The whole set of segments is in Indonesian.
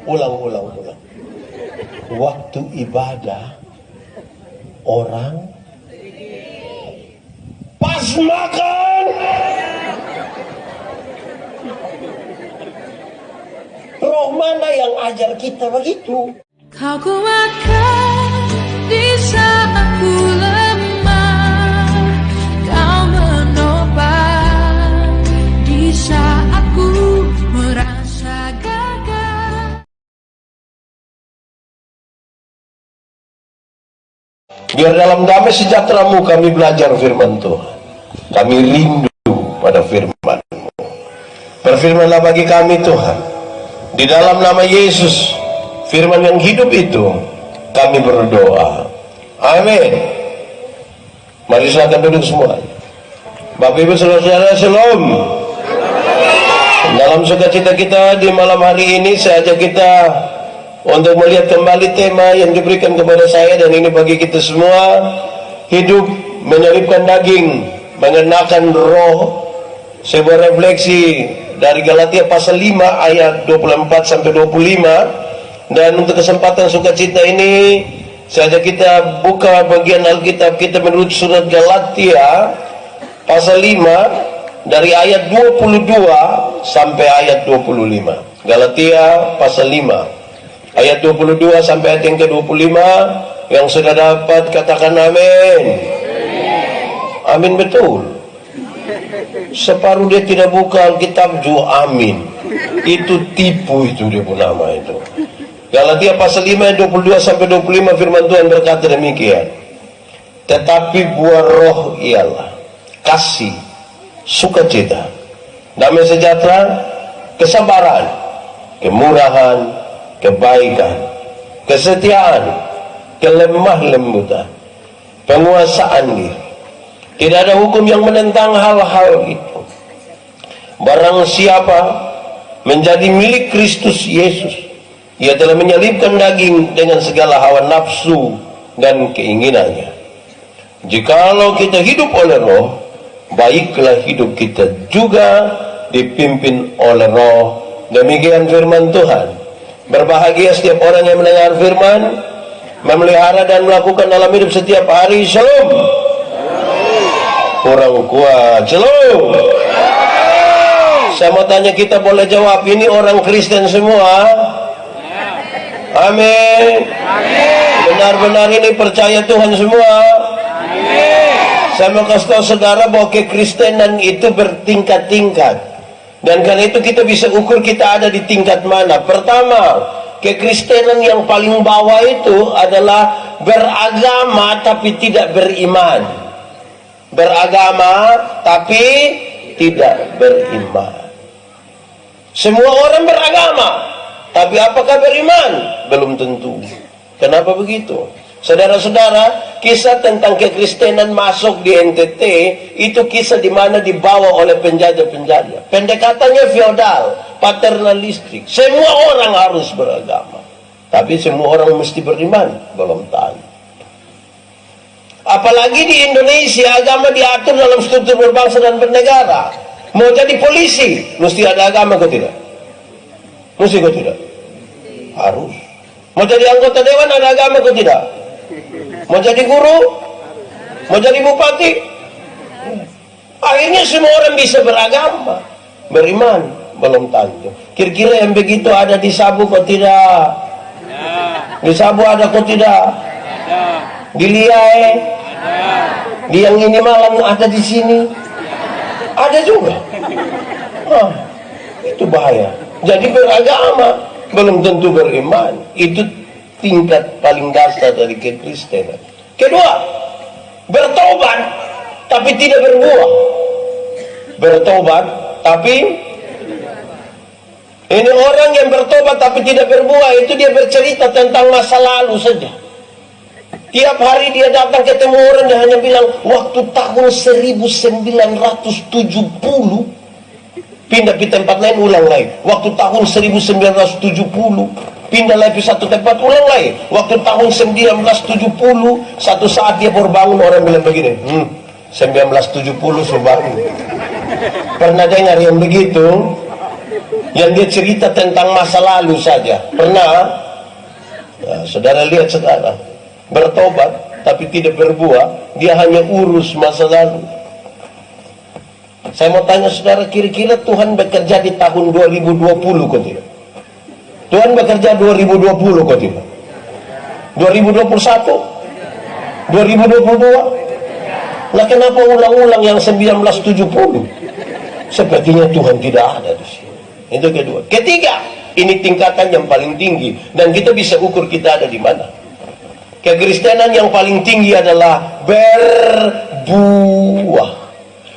Ulang. Waktu ibadah orang pas makan roh mana yang ajar kita begitu? Kau kuatkan di saat aku lemah, kau menopang di saat ku merasa gagal. Biar dalam damai sejahtera-Mu kami belajar firman Tuhan. Kami rindu pada firman-Mu. Berfirmanlah bagi kami Tuhan. Di dalam nama Yesus, firman yang hidup itu, kami berdoa. Amin. Mari silakan duduk semua. Bapak Ibu Saudara-saudara, Shalom. Dalam sukacita kita di malam hari ini, saya ajak kita untuk melihat kembali tema yang diberikan kepada saya, dan ini bagi kita semua. Hidup menyelipkan daging, mengenakan roh. Sebuah refleksi dari Galatia pasal 5 ayat 24 sampai 25. Dan untuk kesempatan sukacita ini, saya ajak kita buka bagian Alkitab kita menurut surat Galatia pasal 5 dari ayat 22 sampai ayat 25. Galatia pasal 5 ayat 22 sampai ayat yang ke-25. Yang sudah dapat katakan amin. Amin, betul. Separuh dia tidak buka Alkitab juga amin. Itu tipu, itu dia pun nama itu. Galatia pasal 5 ayat 22 sampai 25, firman Tuhan berkata demikian. Tetapi buah roh ialah kasih, sukacita, damai sejahtera, kesabaran, kemurahan, kebaikan, kesetiaan, kelemah lembutan, penguasaan diri. Tidak ada hukum yang menentang hal-hal itu. Barang siapa menjadi milik Kristus Yesus, ia telah menyelipkan daging dengan segala hawa nafsu dan keinginannya. Jikalau kita hidup oleh roh, baiklah hidup kita juga dipimpin oleh roh. Demikian firman Tuhan. Berbahagia setiap orang yang mendengar firman, memelihara dan melakukan dalam hidup setiap hari. Shalom. Kurang kuat. Shalom. Saya mau tanya, kita boleh jawab, ini orang Kristen semua? Amin. Benar-benar ini percaya Tuhan semua? Amin. Saya mau kasih tahu saudara bahwa kekristenan itu bertingkat-tingkat. Dan karena itu kita bisa ukur kita ada di tingkat mana. Pertama, kekristenan yang paling bawah itu adalah beragama tapi tidak beriman. Beragama tapi tidak beriman. Semua orang beragama, tapi apakah beriman? Belum tentu. Kenapa begitu? Saudara-saudara, kisah tentang kekristenan masuk di NTT itu kisah di mana dibawa oleh penjajah-penjajah. Pendekatannya feodal, paternalistik. Semua orang harus beragama, tapi semua orang mesti beriman. Belum tentu. Apalagi di Indonesia, agama diatur dalam struktur berbangsa dan bernegara. Mau jadi polisi, mesti ada agama atau tidak? Mesti atau tidak? Harus. Mau jadi anggota dewan, ada agama atau tidak? Mau jadi guru? Mau jadi bupati? Akhirnya semua orang bisa beragama, beriman. Belum tentu. Kira-kira yang begitu ada di Sabu kok tidak? Di Sabu ada kok tidak? Di Liai, di yang ini malam ada di sini, ada juga. Itu bahaya. Jadi beragama belum tentu beriman. Itu tingkat paling dasar dari kekristenan. Kedua, bertobat tapi tidak berbuah. Bertobat tapi ini orang yang bertobat tapi tidak berbuah, itu dia bercerita tentang masa lalu saja. Tiap hari dia datang ketemu orang, dia hanya bilang, waktu tahun 1970 pindah di tempat lain, ulang lagi. Waktu tahun 1970 pindah lagi satu tempat, ulang lagi. Waktu tahun 1970 satu saat dia baru bangun, orang bilang begini, 1970 sudah bangun. Pernah dengar yang begitu? yang dia cerita tentang masa lalu saja. Pernah saudara lihat sekarang, bertobat tapi tidak berbuah, dia hanya urus masa lalu. Saya mau tanya saudara, kira-kira Tuhan bekerja di tahun 2020 kok tidak? Tuhan bekerja 2020 kok tidak? 2021? 2022? Nah, kenapa ulang-ulang yang 1970? Sepertinya Tuhan tidak ada di sini. Itu kedua. Ketiga, ini tingkatan yang paling tinggi dan kita bisa ukur kita ada di mana. Kekristenan yang paling tinggi adalah berbuah.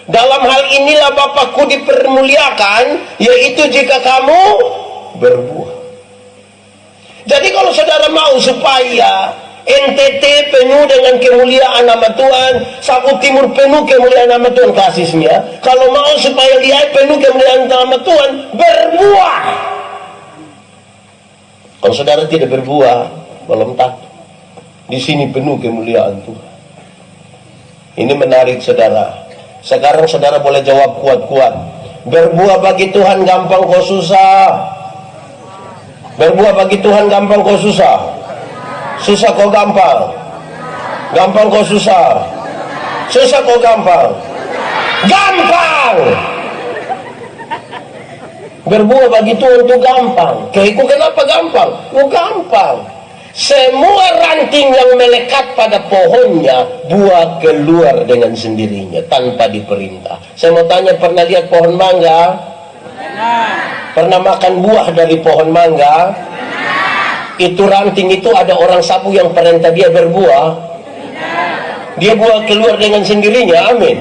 Dalam hal inilah Bapakku dipermuliakan, yaitu jika kamu berbuah. Jadi kalau saudara mau supaya NTT penuh dengan kemuliaan nama Tuhan, Sabu Timur penuh kemuliaan nama Tuhan kasihnya, kalau mau supaya dia penuh kemuliaan nama Tuhan, berbuah. Kalau saudara tidak berbuah, belum tahu. Di sini penuh kemuliaan Tuhan. Ini menarik saudara. Sekarang saudara boleh jawab kuat-kuat. Berbuah bagi Tuhan gampang kok susah? Berbuah bagi Tuhan gampang kok susah? Susah kok gampang? Gampang kok susah? Susah kok gampang? Gampang! Berbuah bagi Tuhan itu gampang. Kayakku kenapa gampang? Oh gampang. Semua ranting yang melekat pada pohonnya, buah keluar dengan sendirinya tanpa diperintah. Saya mau tanya, pernah lihat pohon mangga? Pernah makan buah dari pohon mangga? Itu ranting itu ada orang sapu yang perintah dia berbuah. Dia buah keluar dengan sendirinya, amin.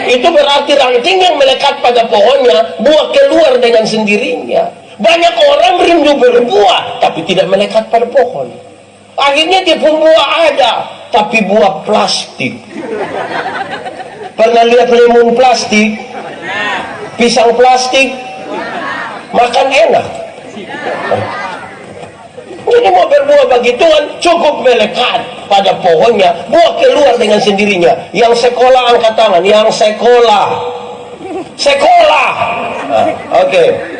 Itu berarti ranting yang melekat pada pohonnya, buah keluar dengan sendirinya. Banyak orang rindu berbuah, tapi tidak melekat pada pohon. Akhirnya dia pun buah ada, tapi buah plastik. Pernah lihat lemon plastik? Pisang plastik? Makan enak. Jadi mau berbuah bagi Tuhan, cukup melekat pada pohonnya, buah keluar dengan sendirinya. Yang sekolah angkat tangan, yang sekolah. Sekolah. Oke.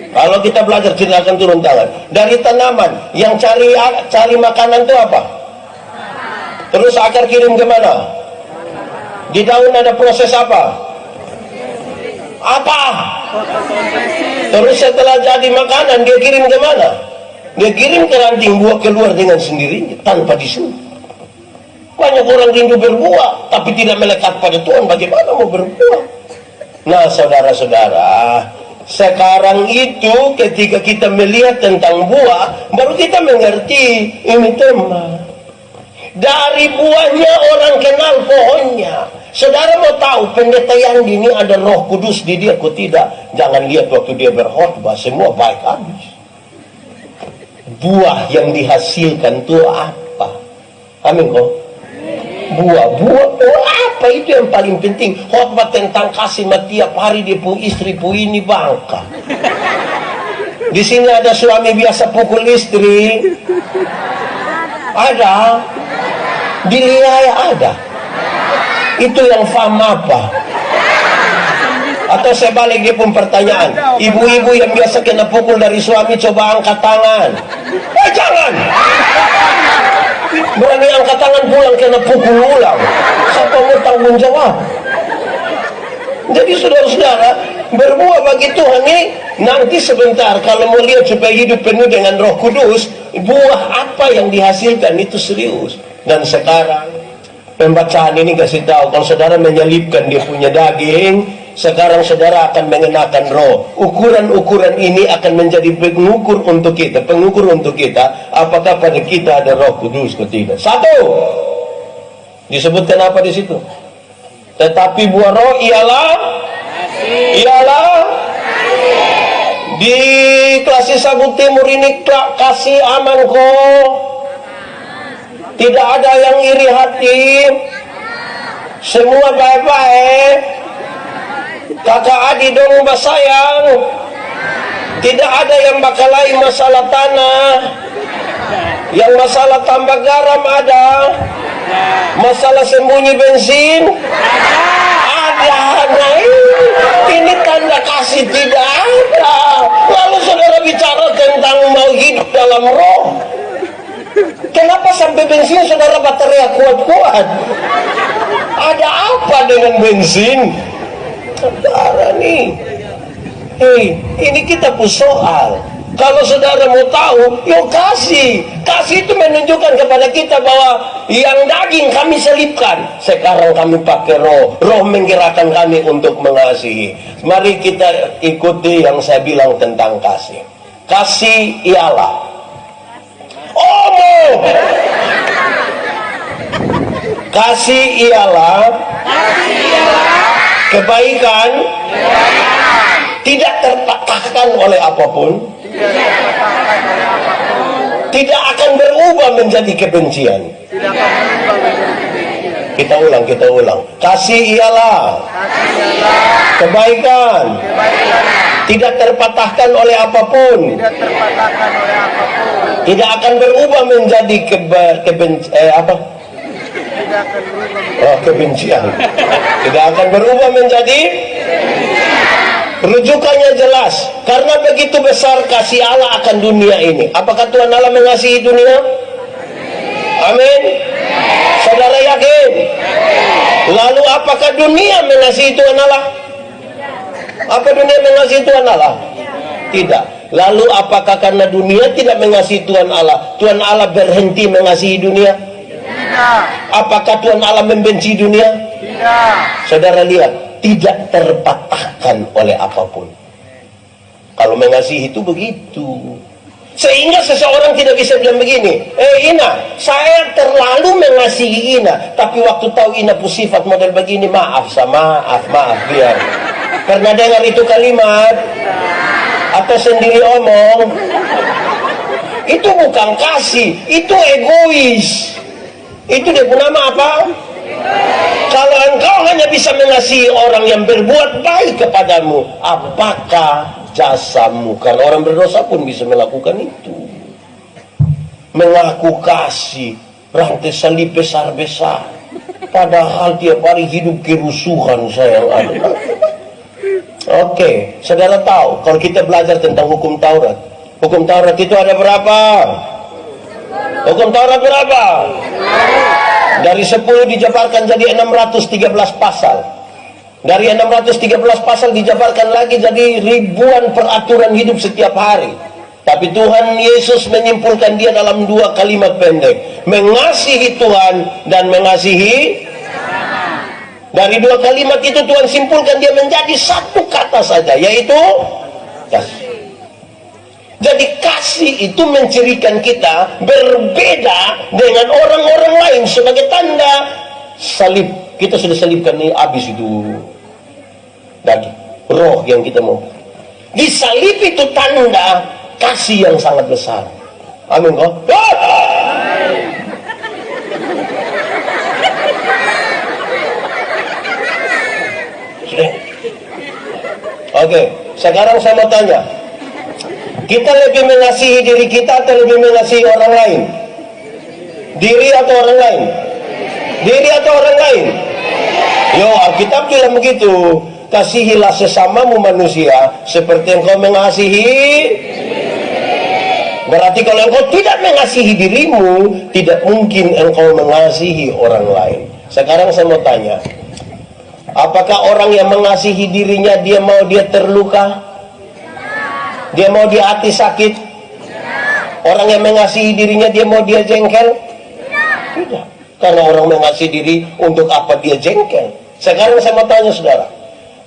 Kalau kita belajar tidak akan turun tangan. Dari tanaman yang cari makanan itu apa? Terus akar kirim kemana? Di daun ada proses apa? Apa? Terus setelah jadi makanan dia kirim kemana? Dia kirim ke ranting, buah keluar dengan sendirinya tanpa disuruh. Banyak orang rindu berbuah tapi tidak melekat pada Tuhan. Bagaimana mau berbuah? Nah saudara-saudara, sekarang itu ketika kita melihat tentang buah, baru kita mengerti ini teman. Dari buahnya orang kenal pohonnya. Saudara mau tahu pendeta Yandi ini ada Roh Kudus di dia kok tidak? Jangan lihat waktu dia berkhotbah semua baik habis. Buah yang dihasilkan itu apa? Amin kok. Buah apa itu yang paling penting? Khotbah tentang kasih tiap hari dia pun istri pun ini bangka. Di sini ada suami biasa pukul istri, ada. Di Liaya ada. Itu yang faham apa? Atau saya balik dia pun pertanyaan, ibu-ibu yang biasa kena pukul dari suami coba angkat tangan. Jangan. Berani angkat tangan pulang kena pukul ulang. Siapa mau tanggung jawab? Jadi saudara-saudara, berbuah bagi Tuhan ini nanti sebentar kalau mau lihat supaya hidup penuh dengan Roh Kudus, buah apa yang dihasilkan itu serius. Dan sekarang pembacaan ini kasih tahu kalau saudara menyelipkan dia punya daging, sekarang saudara akan mengenakan roh. Ukuran-ukuran ini akan menjadi pengukur untuk kita, apakah pada kita ada Roh Kudus atau tidak. Satu, disebutkan apa di situ? Tetapi buah roh ialah di Klasik Sabu Timur ini kasih aman kok. Tidak ada yang iri hati. Semua baik-baik. Kakak adik dong sayang. Tidak ada yang bakalai masalah tanah. Yang masalah tambah garam ada. Masalah sembunyi bensin ada. sederhana ini tanda kasih tidak ada. Lalu saudara bicara tentang mau hidup dalam roh. Kenapa sampai bensin saudara baterai kuat-kuat? Ada apa dengan bensin? Saudara nih, ini kita pun soal. Kalau saudara mau tahu, yuk kasih. Kasih itu menunjukkan kepada kita bahwa yang daging kami selipkan. Sekarang kami pakai roh. Roh menggerakkan kami untuk mengasihi. Mari kita ikuti yang saya bilang tentang kasih. Kasih ialah kasih ialah kebaikan tidak terpatahkan oleh apapun, tidak akan berubah menjadi kebencian. Kita ulang. Kasih ialah kebaikan tidak terpatahkan oleh apapun, tidak akan berubah menjadi kebencian. Tidak akan berubah menjadi. Rujukannya jelas, karena begitu besar kasih Allah akan dunia ini. Apakah Tuhan Allah mengasihi dunia? Amin. Saudara yakin? Lalu apakah dunia mengasihi Tuhan Allah? Apa dunia mengasihi Tuhan Allah? Tidak. Lalu apakah karena dunia tidak mengasihi Tuhan Allah berhenti mengasihi dunia? Tidak. Apakah Tuhan Allah membenci dunia? Tidak. Saudara lihat, tidak terpatahkan oleh apapun. Kalau mengasihi itu begitu. Sehingga seseorang tidak bisa bilang begini, Ina, saya terlalu mengasihi Ina, tapi waktu tahu Ina punya sifat model begini, maaf biar. Pernah dengar itu kalimat? Atau sendiri omong? Itu bukan kasih, itu egois. Itu dia punya nama apa? Kalau engkau hanya bisa mengasihi orang yang berbuat baik kepadamu, apakah jasamu? Karena orang berdosa pun bisa melakukan itu. Mengaku kasih, rantai salib besar-besar, padahal tiap hari hidup kerusuhan sayang ada. Oke, saudara tahu kalau kita belajar tentang hukum Taurat itu ada berapa? Hukum Taurat berapa? Dari 10 dijabarkan jadi 613 pasal. Dari 613 pasal dijabarkan lagi jadi ribuan peraturan hidup setiap hari. Tapi Tuhan Yesus menyimpulkan dia dalam 2 kalimat pendek. Mengasihi Tuhan dan mengasihi. Dari 2 kalimat itu Tuhan simpulkan dia menjadi 1 kata saja, yaitu kasih. Jadi kasih itu mencirikan kita berbeda dengan orang-orang lain sebagai tanda salib. Kita sudah salibkan ini, habis itu daging, roh yang kita mau. Di salib itu tanda kasih yang sangat besar. Amin kok. Oke, sekarang saya mau tanya. Kita lebih mengasihi diri kita atau lebih mengasihi orang lain? Diri atau orang lain? Diri atau orang lain? Yo, Alkitab bilang begitu. Kasihilah sesamamu manusia seperti engkau mengasihi. Berarti kalau engkau tidak mengasihi dirimu, tidak mungkin engkau mengasihi orang lain. Sekarang saya mau tanya, apakah orang yang mengasihi dirinya dia mau dia terluka? Dia mau dia hati sakit? Orang yang mengasihi dirinya dia mau dia jengkel? Tidak. Karena orang mengasihi diri, untuk apa dia jengkel? Sekarang saya mau tanya saudara,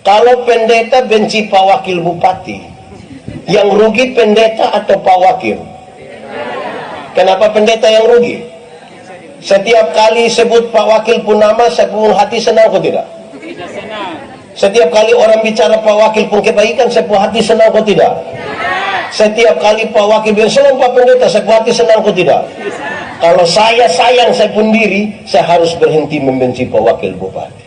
kalau pendeta benci Pak Wakil Bupati, yang rugi pendeta atau Pak Wakil? Kenapa pendeta yang rugi? Setiap kali sebut Pak Wakil pun nama, saya pun hati senang atau tidak? Tidak senang. Setiap kali orang bicara Pak Wakil pun kebaikan, saya pun hati senang atau tidak? Setiap kali Pak Wakil bilang selalu Pak Pendeta, saya pun hati senang atau tidak? Kalau saya sayang saya pun diri, saya harus berhenti membenci Pak Wakil Bupati.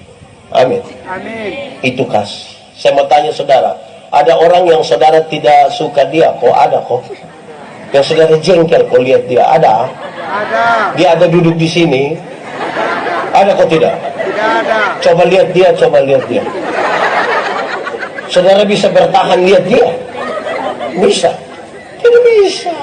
Amin. Amin. Itu kasih. Saya mau tanya saudara, ada orang yang saudara tidak suka dia? Kok ada kok? Yang saudara jengkel kok lihat dia? Ada? Ada. Dia ada duduk di sini? Ada kok tidak? Coba lihat dia, coba lihat dia. Saudara bisa bertahan lihat dia? Bisa? Tidak bisa.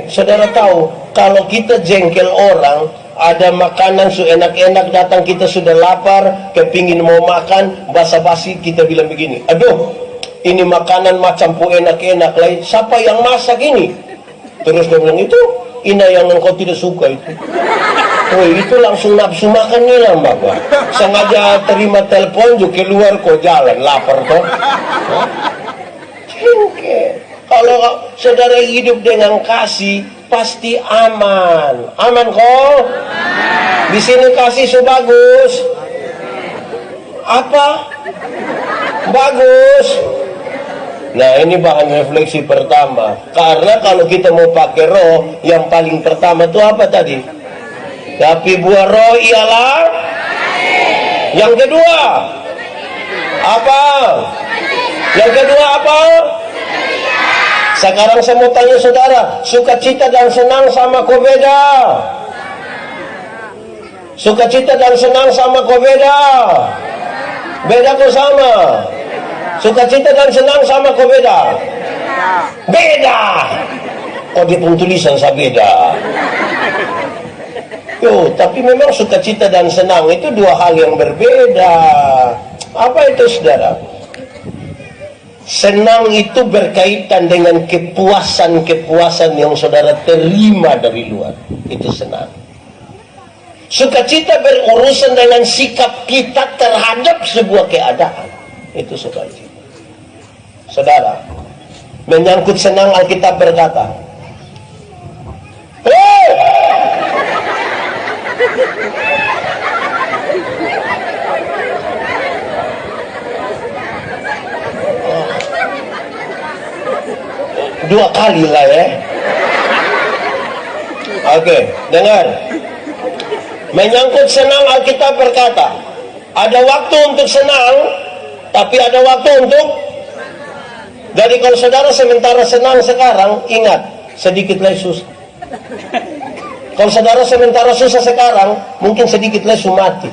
Saudara tahu, kalau kita jengkel orang, ada makanan enak-enak datang, kita sudah lapar, kepingin mau makan, basa-basi kita bilang begini, aduh, ini makanan macam enak-enak lain, siapa yang masak ini? Terus dia bilang, itu ina yang engkau tidak suka itu. Itu langsung nafsu makan ngilang bapak. Sengaja terima telepon juga keluar kok jalan, lapar toh. Jengkel. Kalau saudara hidup dengan kasih, pasti aman. Aman kok? Di sini kasih bagus. Apa? Bagus. Nah, ini bahan refleksi pertama. Karena kalau kita mau pakai roh, yang paling pertama itu apa tadi? Tapi buah roh ialah yang kedua. Apa? Yang kedua apa? Sekarang saya mau tanya saudara, sukacita dan senang sama kau beda? Sukacita dan senang sama kau beda? Beda kau sama? Sukacita dan senang sama kau beda? Beda. Oh, di tulisan saya beda. Tapi memang sukacita dan senang itu dua hal yang berbeda. Apa itu saudara? Senang itu berkaitan dengan kepuasan-kepuasan yang saudara terima dari luar. Itu senang. Sukacita berurusan dengan sikap kita terhadap sebuah keadaan. Itu sukacita. Saudara, menyangkut senang Alkitab berkata, dua kali lah ya. Oke, dengar. Menyangkut senang Alkitab berkata, ada waktu untuk senang, tapi ada waktu untuk. Jadi kalau saudara sementara senang sekarang, ingat, sedikit lagi susah. Kalau saudara sementara susah sekarang, mungkin sedikit lagi mati.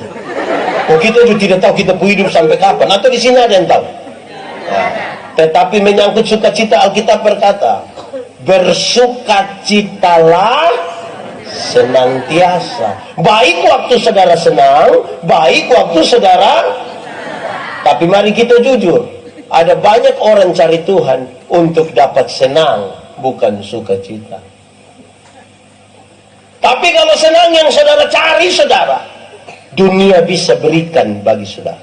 Kita juga tidak tahu kita hidup sampai kapan. Atau di sini ada yang tahu. Nah, tetapi menyangkut sukacita, Alkitab berkata, bersukacitalah senantiasa. Baik waktu saudara senang, baik waktu saudara. Tapi mari kita jujur, ada banyak orang cari Tuhan untuk dapat senang, bukan sukacita. Tapi kalau senang yang saudara cari, saudara, dunia bisa berikan bagi saudara.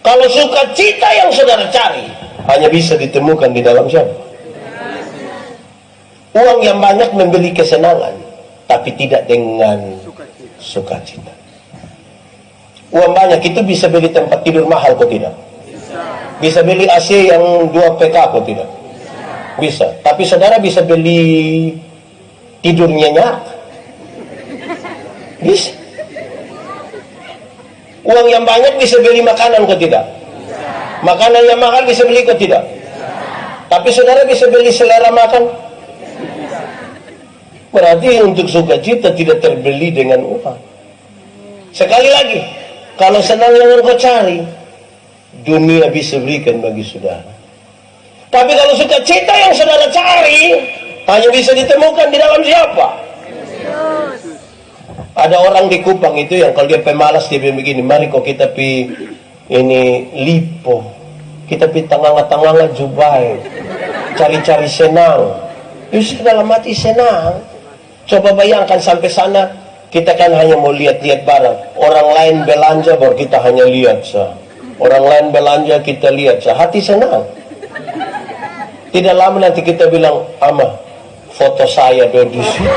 Kalau sukacita yang saudara cari, hanya bisa ditemukan di dalam siapa? Uang yang banyak membeli kesenangan, tapi tidak dengan sukacita. Uang banyak itu bisa beli tempat tidur mahal, kok tidak? Bisa beli AC yang 2 PK, kok tidak? Bisa. Tapi saudara bisa beli tidur nyenyak? Bisa. Uang yang banyak bisa beli makanan, kok tidak? Makanan yang mahal bisa beli, kok tidak? Tapi saudara bisa beli selera makan? Berarti untuk sukacita tidak terbeli dengan uang. Sekali lagi, kalau senang yang engkau cari, dunia bisa berikan bagi saudara. Tapi kalau sukacita yang saudara cari, hanya bisa ditemukan di dalam siapa? Ada orang di Kupang itu yang kalau dia pemalas, dia bilang begini, mari kok kita pi ini Lipo, kita pi tengah-tengah Jubai, cari-cari senang. Justru dalam hati senang. Coba bayangkan sampai sana, kita kan hanya mau lihat-lihat barang. Orang lain belanja baru kita hanya lihat sah. Orang lain belanja kita lihat sah. Hati senang. Tidak lama nanti kita bilang, ama foto saya di situ.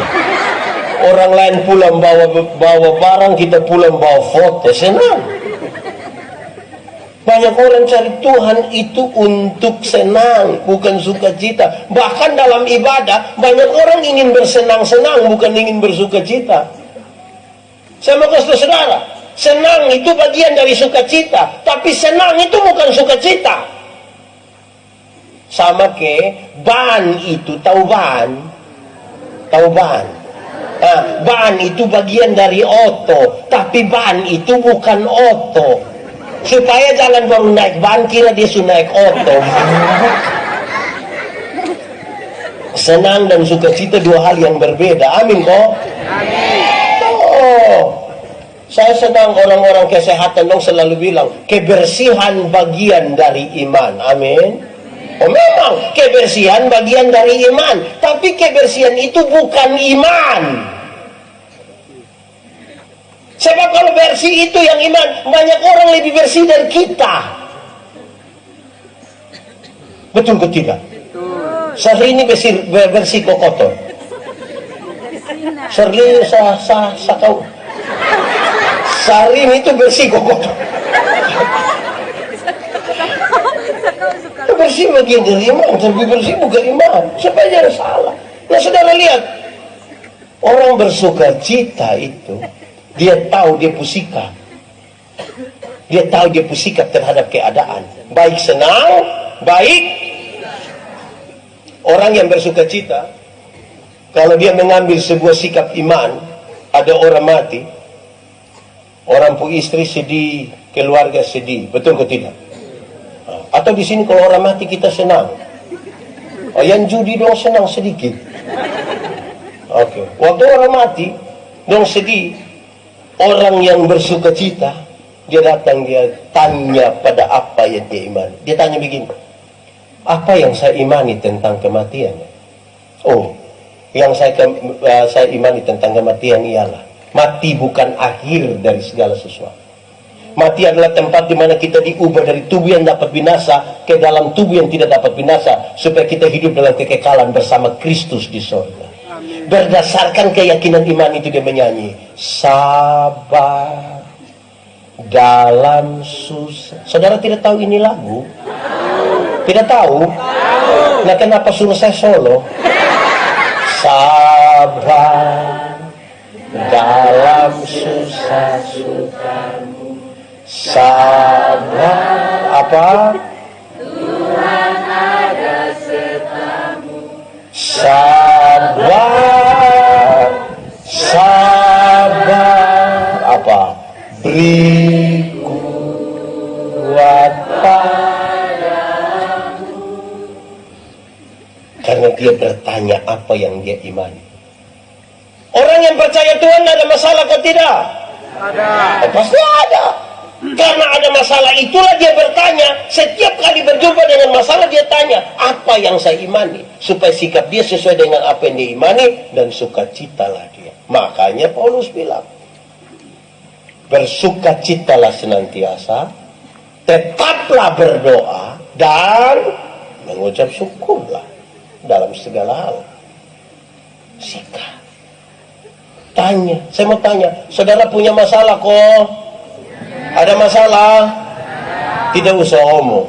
Orang lain pulang bawa barang, kita pulang bawa foto. Senang. Banyak orang cari Tuhan itu untuk senang, bukan sukacita. Bahkan dalam ibadah, banyak orang ingin bersenang-senang, bukan ingin bersukacita. Saya mau kasih saudara, senang itu bagian dari sukacita, tapi senang itu bukan sukacita. Sama ke ban itu, tahu ban? Tahu ban? Nah, ban itu bagian dari oto, tapi ban itu bukan oto. Supaya jangan baru naik ban kira dia sudah naik oto. Senang dan sukacita dua hal yang berbeda. Amin kok? Oh, saya senang orang-orang kesehatan dong selalu bilang kebersihan bagian dari iman. Amin. Oh memang kebersihan bagian dari iman, tapi kebersihan itu bukan iman. Sebab kalau bersih itu yang iman, banyak orang lebih bersih dari kita. Betul ke tidak? Sehari ini bersih kok kotor. Sehari kau. Sehari ini itu bersih kok kotor. Bersih bagian dari iman, tapi bersih bukan iman. Supaya jangan salah. Nah saudara lihat, orang bersuka cita itu, dia tahu dia pusikap. Dia tahu dia pusikap terhadap keadaan. Baik senang, baik. Orang yang bersuka cita, kalau dia mengambil sebuah sikap iman, ada orang mati, orang pun istri sedih, keluarga sedih, betul ke tidak? Atau di sini kalau orang mati kita senang. Oh, yang judi dong senang sedikit. Oke. Waktu orang mati dong sedih. Orang yang bersuka cita, dia datang, dia tanya pada apa yang dia imani. Dia tanya begini, apa yang saya imani tentang kematian? Oh, yang saya imani tentang kematian ialah mati bukan akhir dari segala sesuatu. Mati adalah tempat di mana kita diubah dari tubuh yang dapat binasa ke dalam tubuh yang tidak dapat binasa, supaya kita hidup dalam kekekalan bersama Kristus di sorga. Berdasarkan keyakinan iman itu dia menyanyi, sabar dalam susah. Saudara tidak tahu ini lagu? Tidak tahu? Nah kenapa suruh saya solo? Sabar dalam susah sukamu, sabar apa? Tuhan ada sertamu. Sabar, sabar apa? Beri kuat padamu. Karena dia bertanya apa yang dia imani. Orang yang percaya Tuhan ada masalah atau tidak? Ada. Oh, pasti ada. Karena ada masalah itulah dia bertanya. Setiap kali berjumpa dengan masalah dia tanya, apa yang saya imani? Supaya sikap dia sesuai dengan apa yang dia imani, dan sukacitalah dia. Makanya Paulus bilang, bersukacitalah senantiasa, tetaplah berdoa, dan mengucap syukurlah dalam segala hal. Sikap. Tanya, saya mau tanya, saudara punya masalah kok? Ada masalah? Tidak usah omong.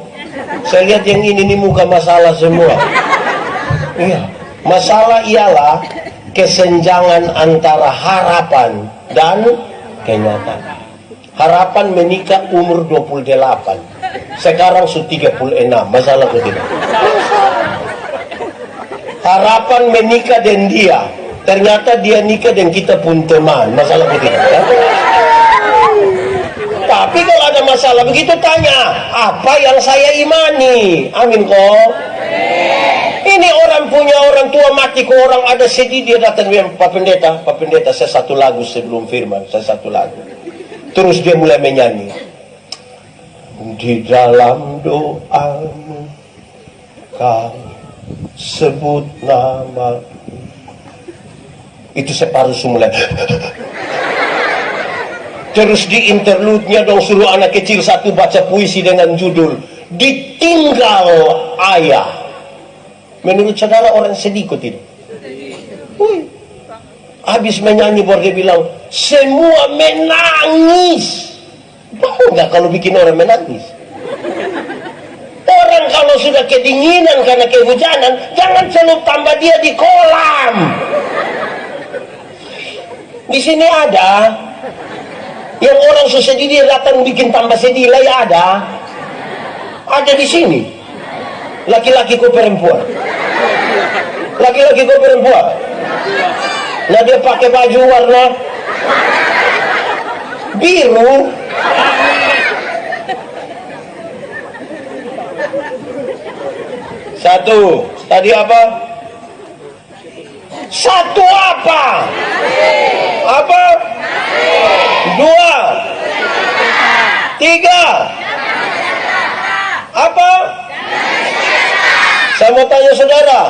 Saya lihat yang ini muka masalah semua. Iya, masalah ialah kesenjangan antara harapan dan kenyataan. Harapan menikah umur 28. Sekarang sudah 36. Masalah itu tidak. Harapan menikah dan dia. Ternyata dia nikah dan kita pun teman. Masalah itu tidak. Tapi kalau ada masalah begitu tanya, apa yang saya imani? Amin kok. Ini orang punya orang tua mati, kok orang ada sedih, dia datang bilang, Pak Pendeta, saya satu lagu sebelum firman, saya satu lagu. Terus dia mulai menyanyi. Di dalam doamu kau sebut nama. Itu separuh mulai. Terus di interlude-nya dong suruh anak kecil satu baca puisi dengan judul Ditinggal Ayah. Menurut saudara orang sedih kok tidak? Habis menyanyi baru dia bilang, semua menangis. Tahu nggak kalau bikin orang menangis? Orang kalau sudah kedinginan karena kehujanan, jangan selalu tambah dia di kolam. Di sini ada yang orang sesedih dia datang bikin tambah sedih lah, ya ada di sini. Laki-laki kok perempuan? Laki-laki kok perempuan? Nah dia pakai baju warna biru. Satu, tadi apa? Satu apa? Apa? Dua, tiga, apa? Saya mau tanya saudara,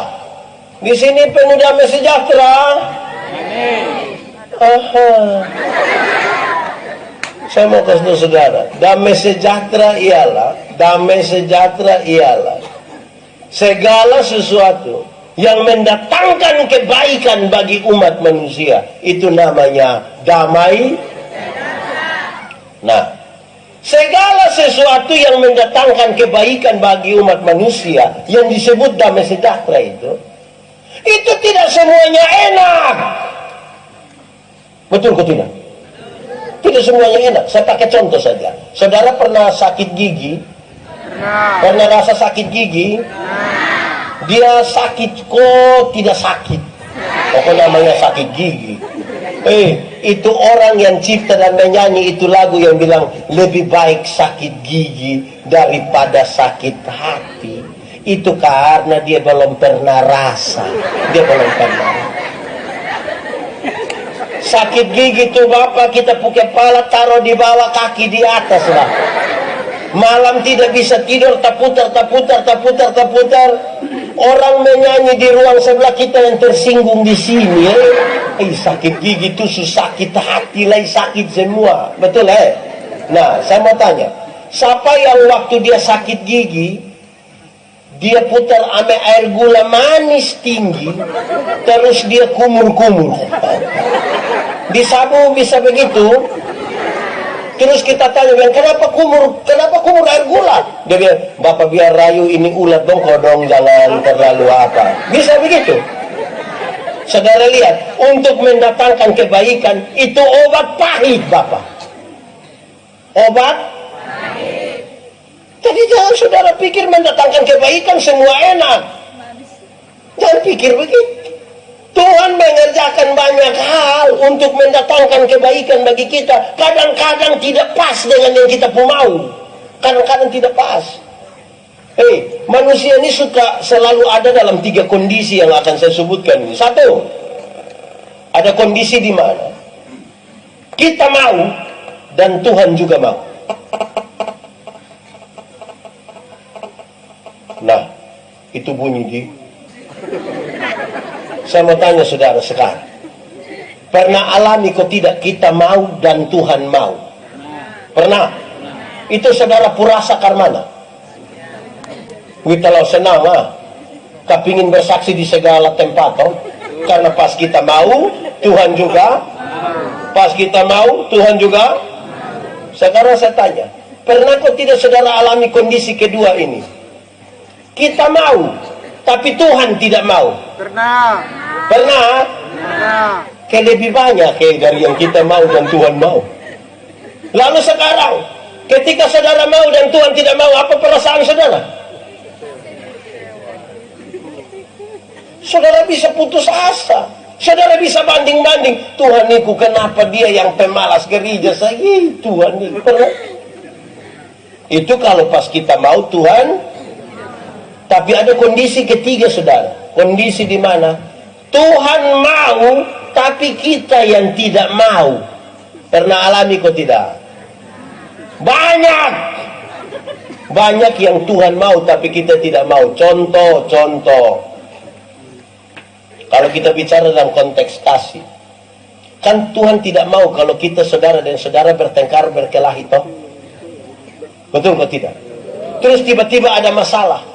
di sini penuh damai sejahtera? Aha. Saya mau kasih tahu saudara, damai sejahtera ialah segala sesuatu yang mendatangkan kebaikan bagi umat manusia. Itu namanya damai. Nah, segala sesuatu yang mendatangkan kebaikan bagi umat manusia yang disebut damai sejahtera itu tidak semuanya enak. Betul ke tidak? Tidak semuanya enak. Saya pakai contoh saja. Saudara pernah sakit gigi? Pernah rasa sakit gigi? Dia sakit kok tidak sakit. Apa namanya sakit gigi? Itu orang yang cipta dan menyanyi itu lagu yang bilang lebih baik sakit gigi daripada sakit hati. Itu karena dia belum pernah rasa. Dia belum pernah. Sakit gigi itu Bapak, kita pakai kepala taruh di bawah, kaki di atas lah. Malam tidak bisa tidur, terputar. Orang menyanyi di ruang sebelah kita yang tersinggung di sini. Sakit gigi itu sakit hati lah, sakit semua. Betul Nah, saya mau tanya, siapa yang waktu dia sakit gigi, dia putar ame air gula manis tinggi, terus dia kumur-kumur. Disabu bisa begitu. Terus kita tanya, kenapa kumur air gula? Dia bilang, Bapak biar rayu ini ulat dong, kodong jangan terlalu apa. Bisa begitu. Saudara lihat, untuk mendatangkan kebaikan itu obat pahit, Bapak. Obat pahit. Jadi jangan saudara pikir mendatangkan kebaikan semua enak. Jangan pikir begitu. Tuhan mengerjakan banyak hal untuk mendatangkan kebaikan bagi kita. Kadang-kadang tidak pas dengan yang kita mau. Kadang-kadang tidak pas. Manusia ini suka selalu ada dalam 3 kondisi yang akan saya sebutkan. Satu, ada kondisi di mana kita mau dan Tuhan juga mau. Nah, itu bunyi di. Saya mau tanya saudara sekarang, pernah alami kok tidak kita mau dan Tuhan mau? Pernah? Itu saudara purasa karmana? Kita lo senang kepingin bersaksi di segala tempat karena pas kita mau Tuhan juga, pas kita mau Tuhan juga. Sekarang saya tanya, pernah kok tidak saudara alami kondisi kedua ini? Kita mau tapi Tuhan tidak mau. Pernah? Lebih banyak dari yang kita mau dan Tuhan mau. Lalu sekarang, ketika saudara mau dan Tuhan tidak mau, apa perasaan saudara? Saudara bisa putus asa. Saudara bisa banding-banding. Tuhan niku kenapa dia yang pemalas gereja saya? Tuhan niku pernah. Itu kalau pas kita mau Tuhan. Tapi ada kondisi ketiga saudara. Kondisi di mana Tuhan mau tapi kita yang tidak mau. Pernah alami kok tidak? Banyak yang Tuhan mau tapi kita tidak mau. Contoh. Kalau kita bicara dalam konteks kasih, kan Tuhan tidak mau kalau kita saudara dan saudara bertengkar, berkelahi toh. Betul kok tidak? Terus tiba-tiba ada masalah.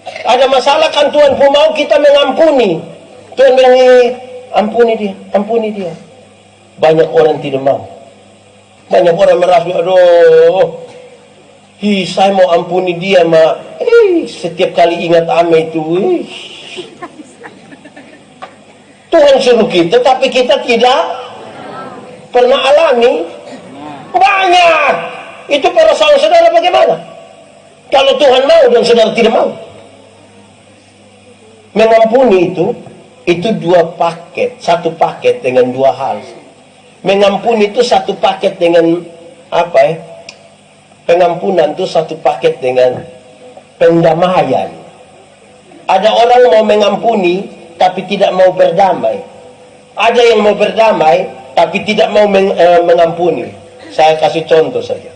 Ada masalah kan Tuhan pun mau kita mengampuni. Tuhan bilang, ampuni dia. Banyak orang tidak mau. Banyak orang merasa, aduh, saya mau ampuni dia, setiap kali ingat ame itu, Tuhan suruh kita, tapi kita tidak pernah alami. Banyak. Itu perasaan saudara bagaimana? Kalau Tuhan mau dan saudara tidak mau. Mengampuni itu itu dua paket, satu paket dengan dua hal. Mengampuni itu satu paket dengan apa ya? Pengampunan itu satu paket dengan pendamaian. Ada orang mau mengampuni tapi tidak mau berdamai. Ada yang mau berdamai tapi tidak mau mengampuni. Saya kasih contoh saja.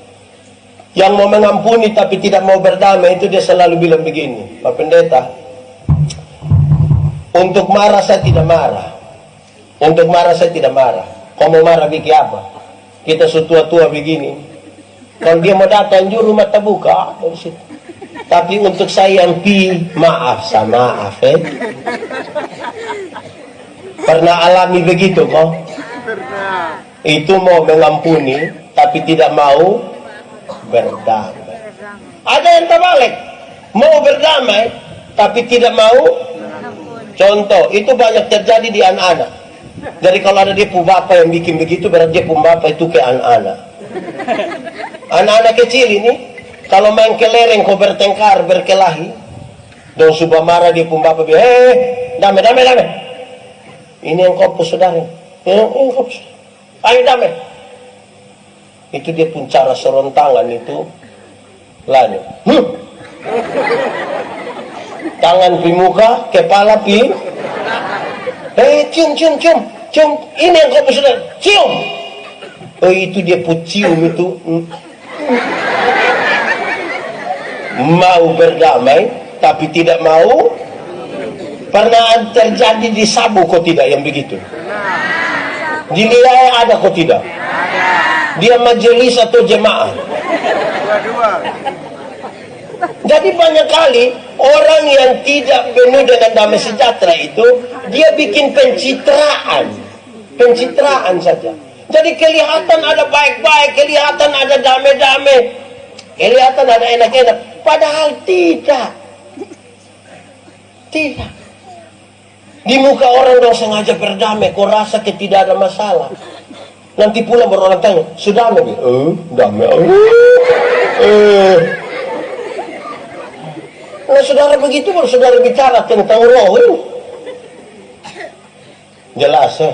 Yang mau mengampuni tapi tidak mau berdamai itu dia selalu bilang begini, Pak Pendeta, untuk marah saya tidak marah. Untuk marah saya tidak marah. Kau mau marah bikin apa? Kita setua-tua begini. Kalau dia mau datang juru mata buka dari situ. Tapi untuk saya yang maaf sama maaf Pernah alami begitu kok? Pernah. Itu mau mengampuni tapi tidak mau berdamai. Ada yang terbalik, mau berdamai tapi tidak mau. Contoh, itu banyak terjadi di anak-anak. Jadi kalau ada dia bapak yang bikin begitu, berarti dia bapak itu ke anak-anak. Anak-anak kecil ini, kalau main kelereng kau bertengkar, berkelahi, dan subah marah dia bapak bilang, damai. Ini yang kau saudara. Ayo damai. Itu dia pun cara serontangan itu lalu. Tangan di muka, kepala pi. Cium. Ini yang kau saudara. Cium. Oh itu dia pun cium itu. Mau berdamai, tapi tidak mau. Pernah terjadi di Sabu kok tidak yang begitu? Di Liai ada kok tidak? Dia majelis atau jemaah? Jadi banyak kali orang yang tidak penuh dengan damai sejahtera itu dia bikin pencitraan saja. Jadi kelihatan ada baik-baik, kelihatan ada damai-damai, kelihatan ada enak-enak, padahal tidak. Di muka orang dong sengaja berdamai, kau rasa tidak ada masalah. Nanti pula baru orang tanya, sudah damai? Damai. Nah saudara begitu baru saudara bicara tentang roh ini. Jelas ya?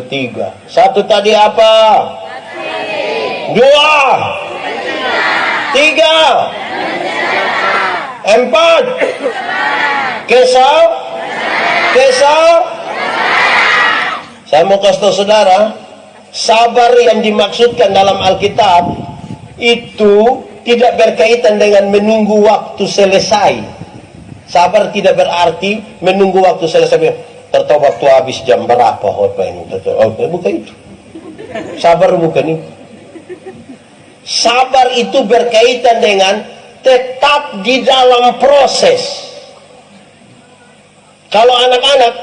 Tiga. Satu tadi apa? Dua. Tiga. Empat. Kesal. Saya mau kasih tahu saudara, sabar yang dimaksudkan dalam Alkitab itu tidak berkaitan dengan menunggu waktu selesai. Sabar tidak berarti menunggu waktu selesai. Tertahu waktu habis jam berapa ini. Bukan itu. Sabar bukan itu. Sabar itu berkaitan dengan tetap di dalam proses. Kalau anak-anak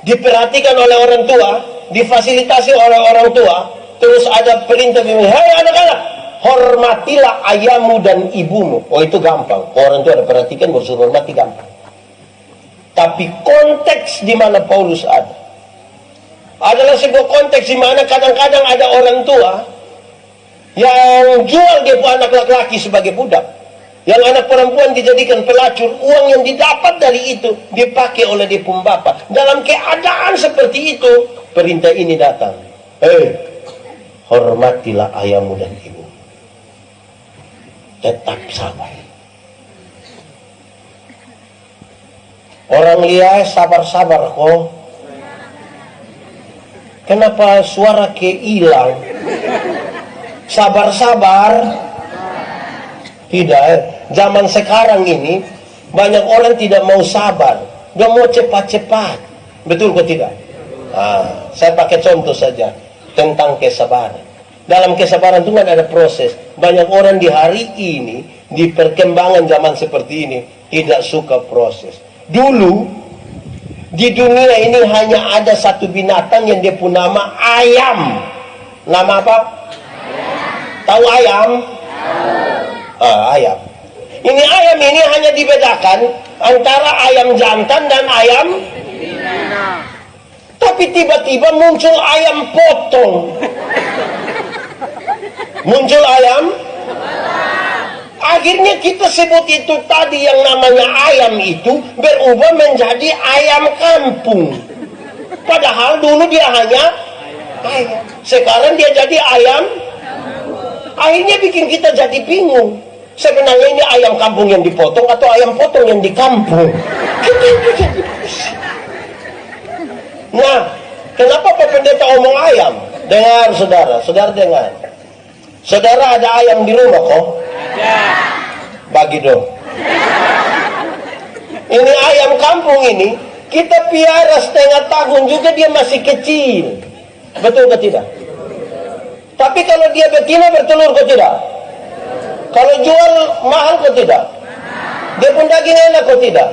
diperhatikan oleh orang tua, difasilitasi oleh orang tua, terus ada perintah, "Hai anak-anak, hormatilah ayahmu dan ibumu." Oh itu gampang. Orang tua ada perhatikan, bersuruh hormati gampang. Tapi konteks di mana Paulus ada adalah sebuah konteks di mana kadang-kadang ada orang tua yang jual dia anak laki-laki sebagai budak. Yang anak perempuan dijadikan pelacur, uang yang didapat dari itu dipakai oleh dia pun bapak. Dalam keadaan seperti itu, perintah ini datang. Hormatilah ayahmu dan ibu. Tetap sabar. Orang lihat sabar-sabar kok. Kenapa suara hilang? Sabar-sabar. Tidak, zaman sekarang ini banyak orang tidak mau sabar, dia mau cepat-cepat. Betul kok tidak? Saya pakai contoh saja tentang kesabaran. Dalam kesabaran itu kan ada proses. Banyak orang di hari ini, di perkembangan zaman seperti ini, tidak suka proses. Dulu di dunia ini hanya ada satu binatang yang dia punya nama ayam. Nama apa? Tahu ayam? Ayam. Ini ayam ini hanya dibedakan antara ayam jantan dan ayam betina. Tapi tiba-tiba muncul ayam potong. Muncul ayam. Akhirnya kita sebut itu tadi yang namanya ayam itu berubah menjadi ayam kampung. Padahal dulu dia hanya ayam. Sekarang dia jadi ayam. Akhirnya bikin kita jadi bingung. Sebenarnya ini ayam kampung yang dipotong atau ayam potong yang di kampung. Kita itu jadi pusing. Nah, kenapa Pak Pendeta omong ayam? Dengar saudara dengar. Saudara ada ayam di rumah kok? Bagi dong. Ini ayam kampung ini kita piara setengah tahun juga dia masih kecil. Betul atau tidak? Tapi kalau dia betina bertelur kok tidak? Kalau jual mahal kok tidak? Dia pun daging enak kok tidak?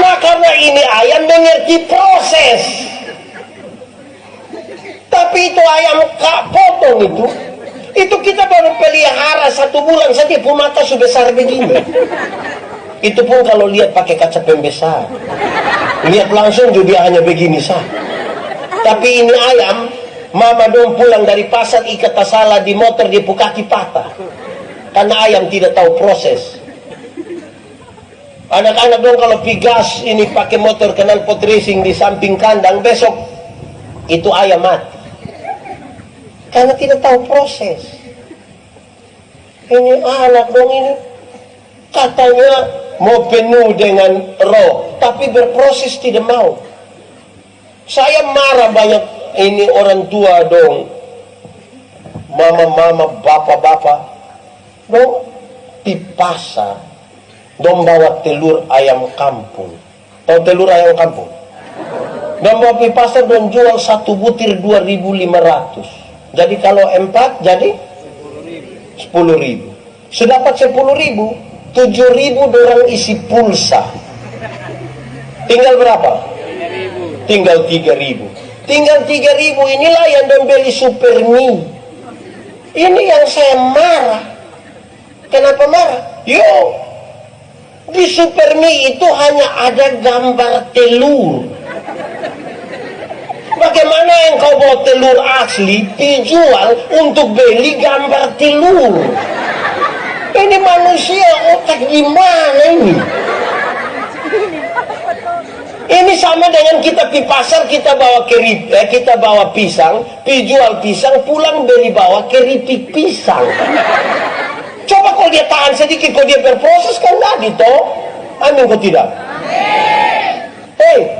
Nah karena ini ayam mengerti proses. Tapi itu ayam potong itu kita baru pelihara 1 bulan saja pun mata sebesar begini. Itu pun kalau lihat pakai kaca pembesar. Lihat langsung juga dia hanya begini saja. Tapi ini ayam, mama dong pulang dari pasar ikat salah di motor dia kaki patah. Karena ayam tidak tahu proses. Anak-anak dong kalau pigas ini pakai motor kenal pot racing di samping kandang, besok itu ayam mati. Karena tidak tahu proses. Ini anak dong ini katanya mau penuh dengan roh, tapi berproses tidak mau. Saya marah banyak ini orang tua dong, mama-mama, bapak-bapak dong di pasar dong bawa telur ayam kampung. Tahu telur ayam kampung? Dong bawa di pasar dong jual 1 butir 2.500. Jadi kalau 4 jadi 10.000. Sedapat 10.000, 7.000 dorang isi pulsa. Tinggal berapa? 3.000. Tinggal 3.000. Tinggal 3.000 inilah yang dong beli super mie. Ini yang saya marah. Kenapa marah? Yo, di super mie itu hanya ada gambar telur. Bagaimana engkau bawa telur asli dijual untuk beli gambar telur? Ini manusia otak gimana ini? Ini sama dengan kita di pasar kita bawa kita bawa pisang, jual pisang pulang beli bawa keripik pisang. Coba kalau dia tahan sedikit, kalau dia berproses kan tadi toh. Amin kok tidak?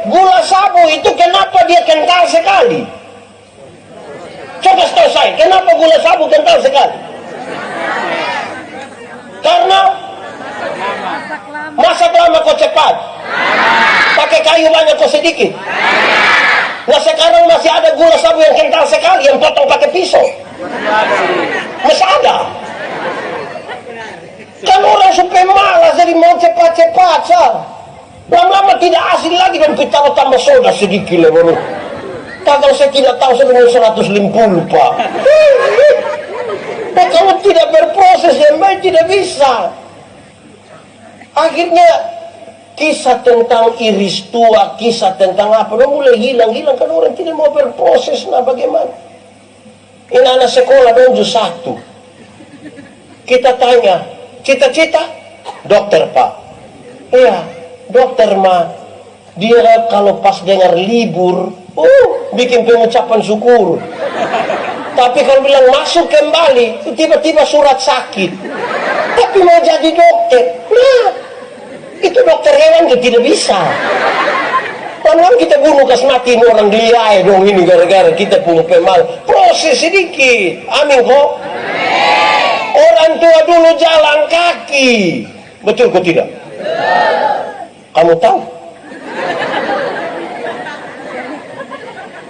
Gula sabu itu kenapa dia kental sekali? Coba setahu saya, kenapa gula sabu kental sekali? Karena masak lama kok cepat, pakai kayu banyak kok sedikit. Nah sekarang masih ada gula sabu yang kental sekali, yang potong pakai pisau. Masih ada. Kan orang supaya malas jadi mau cepat-cepat sah. Lama-lama tidak asli lagi dan kita tambah soda sedikit lah baru. Kalau saya tidak tahu saya mau 150 Pak. Nah, kalau tidak berproses yang baik tidak bisa. Akhirnya kisah tentang iris tua, kisah tentang apa, mulai hilang-hilang kan orang tidak mau berproses. Nah bagaimana? Ini anak sekolah donju 1. Kita tanya, cita-cita? Dokter Pak. Iya. Dokter mah dia kalau pas dengar libur bikin pengucapan syukur. Tapi kalau bilang masuk kembali tiba-tiba surat sakit. Tapi mau jadi dokter, nah itu dokter hewan juga tidak bisa. Kan kita bunuh kasmatin orang dia dong ini gara-gara kita punya pemal. Proses sedikit, amin kok. Orang tua dulu jalan kaki, betul kok tidak? Kamu tahu?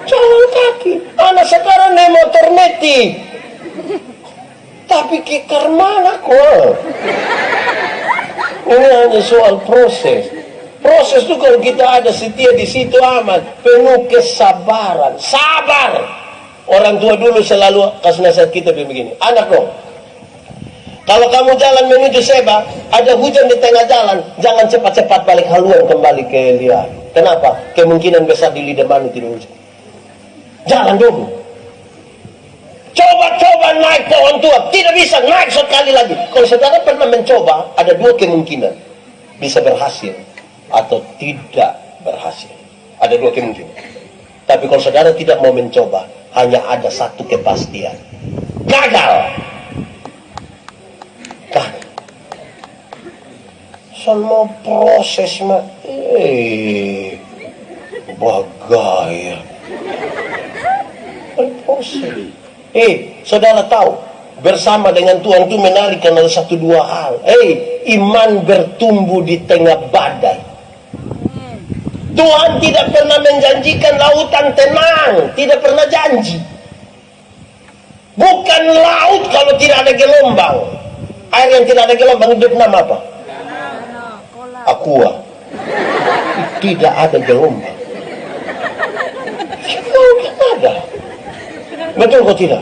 Jalan kaki. Anak sekarang naik motor metik. Tapi kikar mana kok? Ini hanya soal proses. Proses itu kalau kita ada setia di situ aman, penuh kesabaran, sabar. Orang tua dulu selalu kasih nasihat kita begini. Anak dong, kalau kamu jalan menuju Seba, ada hujan di tengah jalan, jangan cepat-cepat balik haluan kembali ke liar. Kenapa? Kemungkinan besar di lidah manu tidak hujan. Jalan dulu. Coba Coba naik pohon tua, tidak bisa naik sekali lagi. Kalau saudara pernah mencoba, ada dua kemungkinan. Bisa berhasil atau tidak berhasil. Ada dua kemungkinan. Tapi kalau saudara tidak mau mencoba, hanya ada satu kepastian. Gagal. Gagal. Semua proses mah, bagaya. Proses. Saudara tahu, bersama dengan Tuhan itu menarik karena ada satu dua hal. Iman bertumbuh di tengah badai. Tuhan tidak pernah menjanjikan lautan tenang, tidak pernah janji. Bukan laut kalau tidak ada gelombang. Air yang tidak ada gelombang hidup nama apa? Aqua. Tidak ada gelombang. Tidak ada. Betul kok tidak?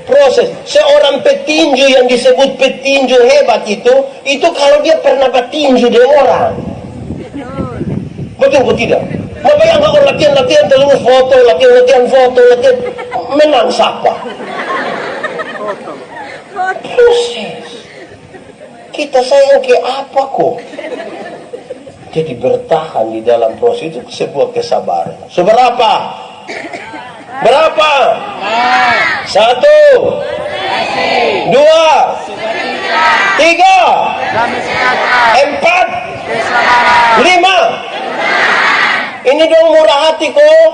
Proses. Seorang petinju yang disebut petinju hebat itu kalau dia pernah bertinju dengan orang. Betul kok tidak? Bapak yang kalau latihan terus foto, latihan foto, menang siapa? Proses. Kita sayang ke apa kok? Jadi bertahan di dalam proses itu sebuah kesabaran. Seberapa? Berapa? 1, 2, 3, 4, 5. Ini dong murah hati kok.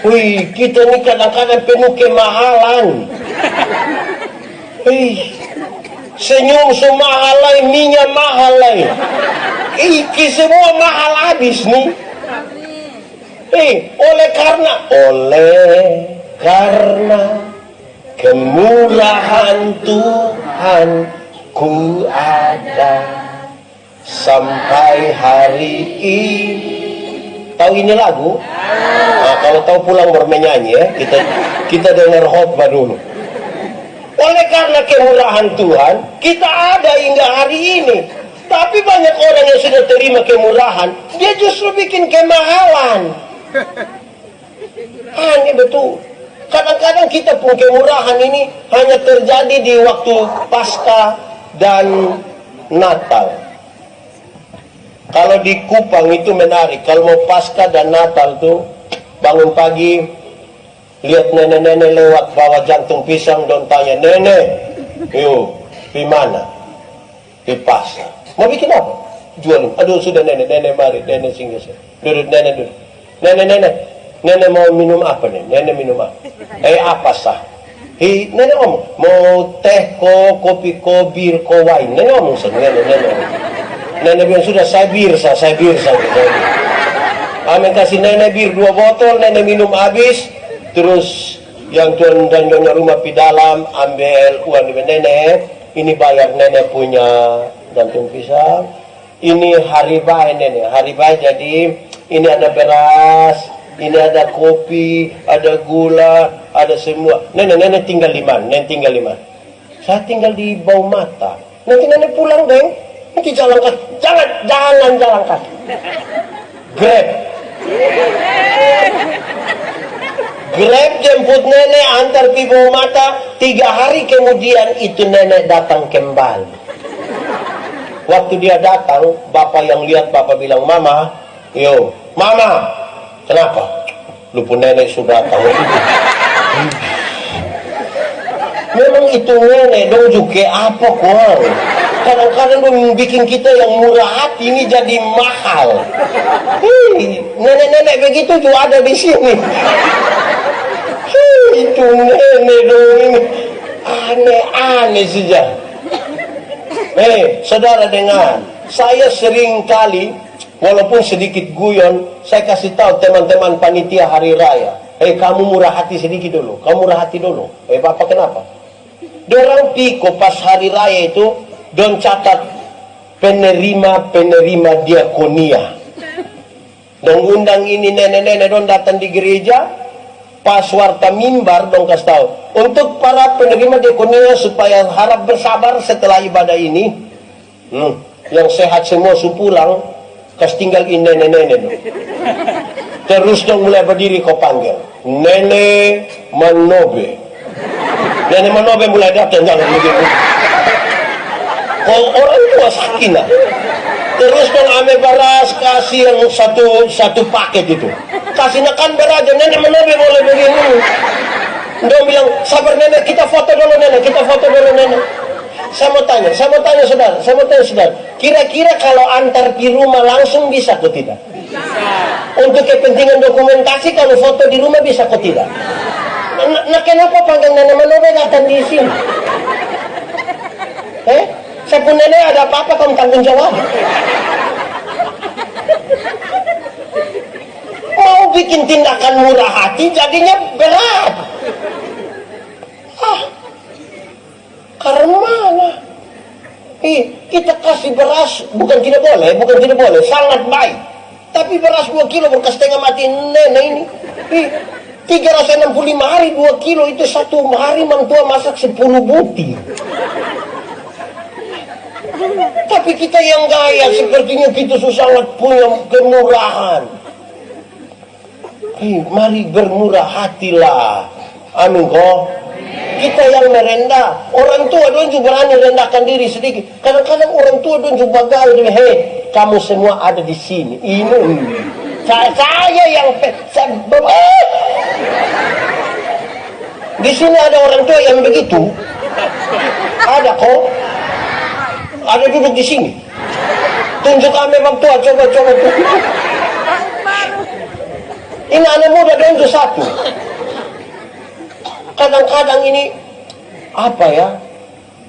Wih, kita ini kadang-kadang penuh kemahalan. Senyum semahalai, minyak mahalai. Iki semua mahal habis nih. Oleh karena kemurahan Tuhan ku ada sampai hari ini. Tahu ini lagu? Nah, kalau tahu pulang bermenyanyi ya. Kita dengar khotbah dulu. Oleh karena kemurahan Tuhan, kita ada hingga hari ini. Tapi banyak orang yang sudah terima kemurahan, dia justru bikin kemahalan. Aneh betul. Kadang-kadang kita pun kemurahan ini hanya terjadi di waktu Paskah dan Natal. Kalau di Kupang itu menarik. Kalau mau Paskah dan Natal tuh bangun pagi, lihat nenek-nenek lewat bawa jantung pisang, don tanya, nenek, yuk, di mana? Di pasar. Mau bikin apa? Jual. Aduh sudah nenek mari, nenek singgah. Duduk nenek duduk. Nenek mau minum apa nih? Nenek minum apa? Apa sah? Nenek ngomong, mau teh ko, kopi ko, bir ko, wine. Nenek ngomong sah, nenek bilang sudah saya bir sah. Amin kasih nenek bir 2 botol, nenek minum habis. Terus yang tuan dan nyonya rumah di dalam ambil uang di nenek. Ini bayar nenek punya jantung pisang. Ini hari baik nenek. Hari baik jadi ini ada beras, ini ada kopi, ada gula, ada semua. Nenek tinggal di mana? Nenek tinggal di mana? Saya tinggal di Bau Mata. Nanti nenek pulang deh. Nanti jalan kaki. Jangan jalan kaki. Grab. Grab jemput nenek antar di Bau Mata. 3 hari kemudian itu nenek datang kembali. Waktu dia datang, bapak yang lihat, bapak bilang, Mama, kenapa? Lupa nenek sudah tahu. Memang itu nenek dong juga apa kok? Kadang-kadang dong bikin kita yang murah hati ini jadi mahal. Nenek-nenek begitu juga ada di sini. Itu nenek dong ini aneh-aneh saja. Saudara dengar, saya sering kali walaupun sedikit guyon, saya kasih tahu teman-teman panitia hari raya, kamu murah hati sedikit dulu, kamu murah hati dulu. Bapak kenapa? Dorang piko pas hari raya itu don catat penerima diakonia. Don undang ini nenek-nenek don datang di gereja. Pas warta mimbar dong kasih tahu untuk para penerima diakonia supaya harap bersabar setelah ibadah ini. Yang sehat semua pulang, kas tinggal ini nenek-nenek dong. Terus dong mulai berdiri kau panggil, Nenek Manobe. Nenek Manobe mulai datang, jangan begitu. Kau orang tua Sakinah. Terus dong ame beras kasih yang satu paket itu. Kasih nakan beras, Nenek Manobe boleh begini. Dong bilang, sabar nenek, kita foto dulu nenek, kita foto dulu nenek. Saya mau tanya saudara, kira-kira kalau antar di rumah langsung bisa atau tidak? Untuk kepentingan dokumentasi kalau foto di rumah bisa atau tidak? Nah kenapa panggil Nenek Manobe datang di sini? Saya pun nenek ada apa-apa kamu tanggung jawab. Mau bikin tindakan murah hati jadinya berat. Karena mana? Kita kasih beras bukan tidak boleh, sangat baik. Tapi beras 2 kilo bekas setengah mati nenek ini. 365 hari 2 kilo itu 1 hari mantua masak 10 butir. Tapi kita yang gaya sepertinya kita sangat punya kemurahan. Mari bermurah hatilah. Amin kok. Kita yang merendah, orang tua don juga berani rendahkan diri sedikit. Kadang-kadang orang tua don juga gagal, hei, kamu semua ada di sini. Ini saya yang di sini ada orang tua yang begitu. Ada kok. Ada duduk di sini. Tunjuk ame bang tua, coba. Ini anak muda don juga satu. Kadang-kadang ini apa ya,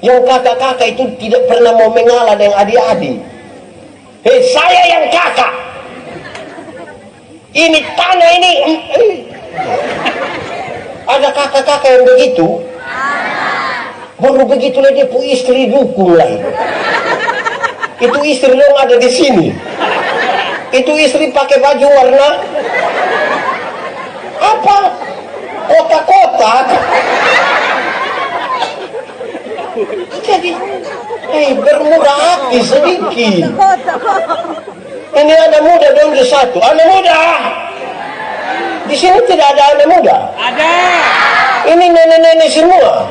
yang kakak-kakak itu tidak pernah mau mengalah dengan adik-adik. Hei, saya yang kakak, ini tanah ini. Ada kakak-kakak yang begitu, baru begitu lah dia punya istri dukung lah. Itu istri dong ada di sini. Itu istri pakai baju warna apa? Kotak-kotak. Jadi, bermurah hati sedikit. Ini anak muda dong satu. Anak muda. Di sini tidak ada anak muda. Ada. Ini nenek-nenek semua.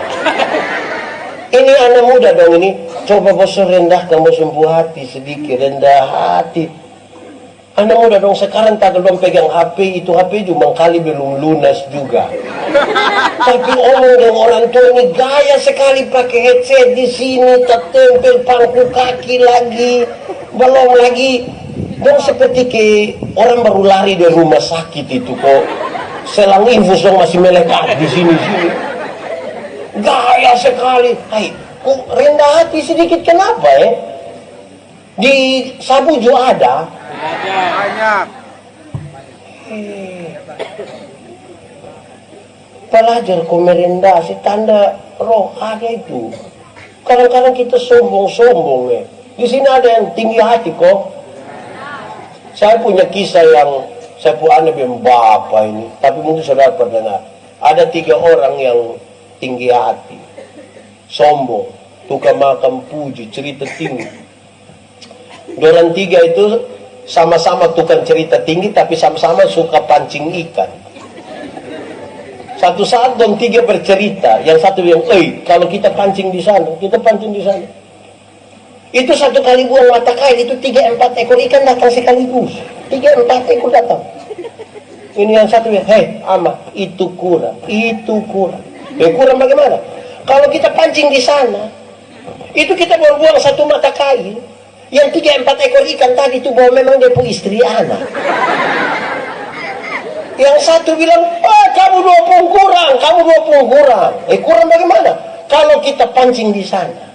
Ini anak muda dong ini. Coba bosan rendahkan, bosan hati sedikit, rendah hati. Anak muda dong sekarang tak belum pegang HP, itu HP cuma kali belum lunas juga. Tapi omong dengan orang tua ini gaya sekali pakai headset di sini, tertempel pangku kaki lagi, belum lagi. Dong seperti ke orang baru lari dari rumah sakit itu kok. Selang infus dong masih melekat di sini. Gaya sekali. Hai, kok rendah hati sedikit kenapa ya? Di Sabu juga ada. Banyak. Pelajar komerendasi tanda roh ada itu. Kadang-kadang kita sombong-sombong ya. Di sini ada yang tinggi hati kok. Saya punya kisah yang saya punya anak yang bapak ini, tapi mungkin saudara pernah. Ada 3 orang yang tinggi hati, sombong, tukang makan puji, cerita tinggi. Dorang 3 itu sama-sama tukang cerita tinggi, tapi sama-sama suka pancing ikan. Satu saat dong 3 bercerita, yang satu bilang, kalau kita pancing di sana, kita pancing di sana. Itu 1 kali buang mata kail, itu 3-4 ekor ikan datang sekaligus. 3-4 ekor datang. Ini yang satu bilang, ama, itu kurang. Kurang bagaimana? Kalau kita pancing di sana, itu kita baru buang 1 mata kail. Yang 3-4 ekor ikan tadi itu bahwa memang dia punya istri anak. Yang satu bilang, kamu 20 kurang. Kurang bagaimana? Kalau kita pancing di sana,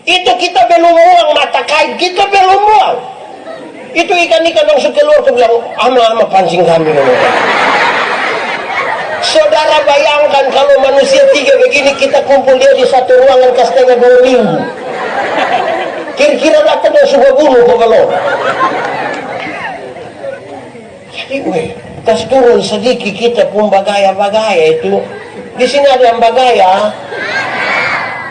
itu kita belum buang mata kain, kita belum buang. Itu ikan-ikan langsung keluar, ke bilang, ama pancing kami. Saudara bayangkan kalau manusia 3 begini, kita kumpul dia di satu ruangan setengah 2 minggu. Kira-kira datang dan sudah bunuh kok kalau. Jadi kasih turun sedikit kita pun bagaya-bagaya itu. Di sini ada yang bagaya.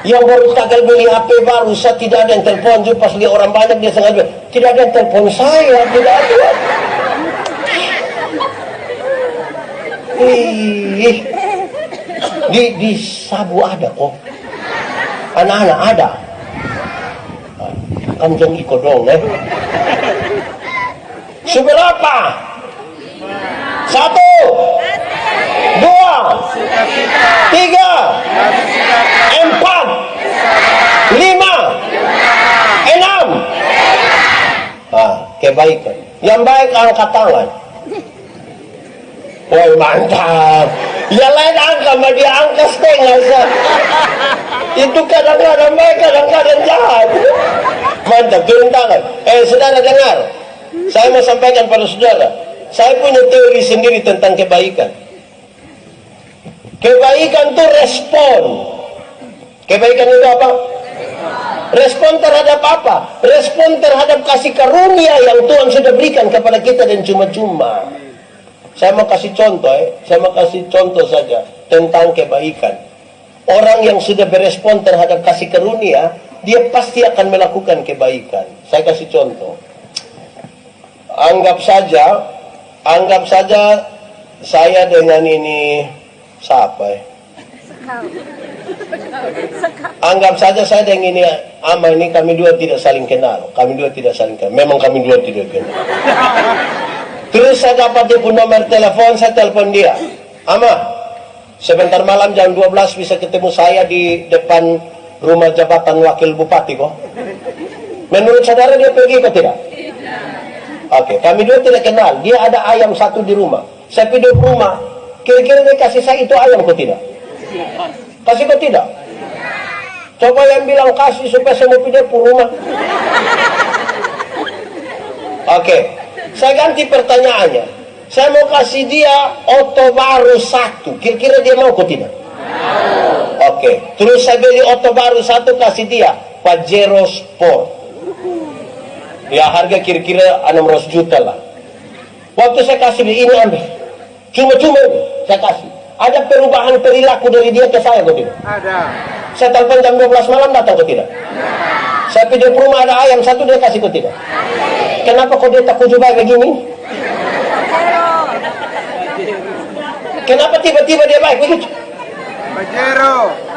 Yang baru tagal beli HP baru, saya tidak ada yang telepon juga pas lihat orang banyak dia sengaja. Tidak ada yang telepon saya, tidak ada. Di Sabu ada kok. Anak-anak ada. Kanjeng iko dong Seberapa? 1, 2, 3, 4, 5, 6. Kebaikan. Yang baik angkat tangan. Woi mantap. Ya lain angka mah dia angka setengah. Itu kadang-kadang baik, kadang-kadang jahat. Mantap, turun tangan. Saudara dengar. Saya mau sampaikan pada saudara. Saya punya teori sendiri tentang kebaikan. Kebaikan itu respon. Kebaikan itu apa? Respon terhadap apa? Respon terhadap kasih karunia yang Tuhan sudah berikan kepada kita dan cuma-cuma. Saya mau kasih contoh saja tentang kebaikan. Orang yang sudah berespon terhadap kasih karunia, dia pasti akan melakukan kebaikan. Saya kasih contoh. Anggap saja saya dengan ini siapa Anggap saja saya dengan ini ama ini kami dua tidak saling kenal. Memang kami dua tidak kenal. Terus saya dapat dia pun nomor telepon, saya telepon dia. Ama, sebentar malam jam 12 bisa ketemu saya di depan rumah jabatan wakil bupati kok. Menurut saudara dia pergi kok tidak? Oke, kami dua tidak kenal. Dia ada ayam satu di rumah. Saya pergi ke rumah. Kira-kira dia kasih saya itu ayam kok tidak? Kasih kok tidak? Coba yang bilang kasih supaya saya mau pindah ke rumah. Oke, saya ganti pertanyaannya. Saya mau kasih dia oto baru 1. Kira-kira dia mau kok tidak? Oke, terus saya beli oto baru 1 kasih dia Pajero Sport. Ya harga kira-kira 600 juta lah. Waktu saya kasih dia ini ambil. Cuma-cuma saya kasih. Ada perubahan perilaku dari dia ke saya kok tidak? Ada. Saya telepon jam 12 malam datang kok tidak? Saya pergi ke rumah ada ayam 1 dia kasih kok tidak? Kenapa kok dia tak kujubai begini? Kenapa tiba-tiba dia baik begitu?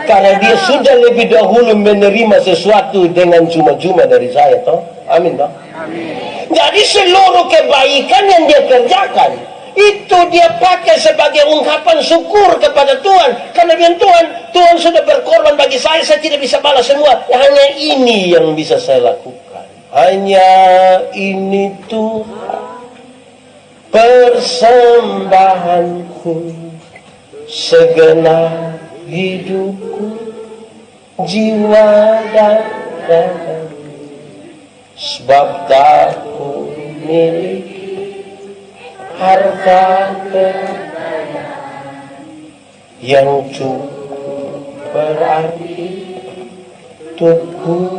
Karena dia sudah lebih dahulu menerima sesuatu dengan cuma-cuma dari saya toh. Amin toh. Amin. Jadi seluruh kebaikan yang dia kerjakan itu dia pakai sebagai ungkapan syukur kepada Tuhan. Karena dengan Tuhan sudah berkorban bagi saya tidak bisa balas semua. Hanya ini yang bisa saya lakukan. Hanya ini Tuhan, persembahanku, segenap hidupku, jiwa dan raga, sebab tak ku miliki harta yang cukup berarti untukku.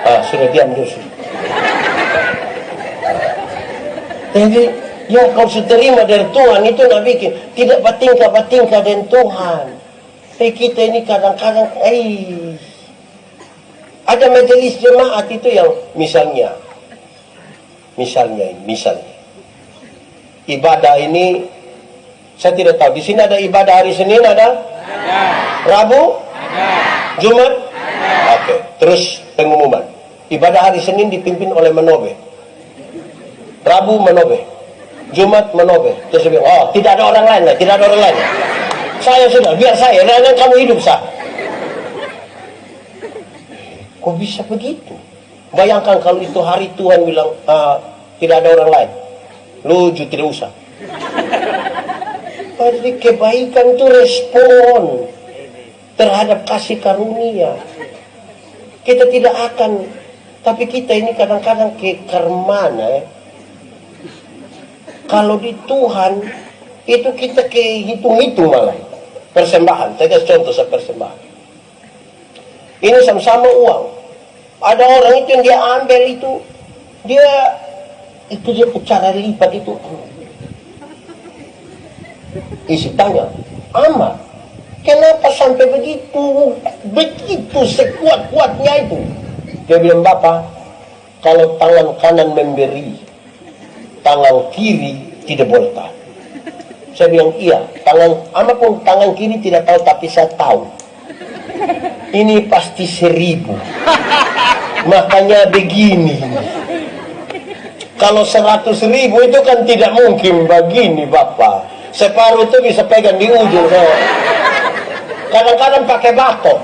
Sudah diam dulu. Jadi yang kau sudah terima dari Tuhan itu nak bikin tidak bertingkah dengan Tuhan. Kita ini kadang-kadang ada majelis jemaat itu yang misalnya ibadah ini saya tidak tahu di sini ada ibadah hari Senin ada? Rabu? Jumat? Oke, terus pengumuman. Ibadah hari Senin dipimpin oleh Menobe. Rabu Menobe. Jumat Menobe. Terus dia bilang, tidak ada orang lain lah, tidak ada orang lain. Saya sudah, biar saya, dan kamu hidup sah. Kok bisa begitu? Bayangkan kalau itu hari Tuhan bilang, tidak ada orang lain. Lucu, tidak usah. Jadi kebaikan itu respon terhadap kasih karunia. Kita tidak akan, tapi kita ini kadang-kadang kekermana. Kalau di Tuhan, itu kita kehitung-hitung malah. Persembahan, saya kasih contoh persembahan. Ini sama-sama uang. Ada orang itu yang dia ambil itu, dia cara lipat itu. Isi tanya, Ama, kenapa sampai begitu sekuat-kuatnya itu? Dia bilang, Bapak, kalau tangan kanan memberi, tangan kiri tidak boleh tahan. Saya bilang, iya. Ama pun tangan kiri tidak tahu, tapi saya tahu. Ini pasti 1000. Makanya begini. Kalau 100.000 itu kan tidak mungkin begini, Bapak. Separuh itu bisa pegang di ujung. Kadang-kadang pakai batok.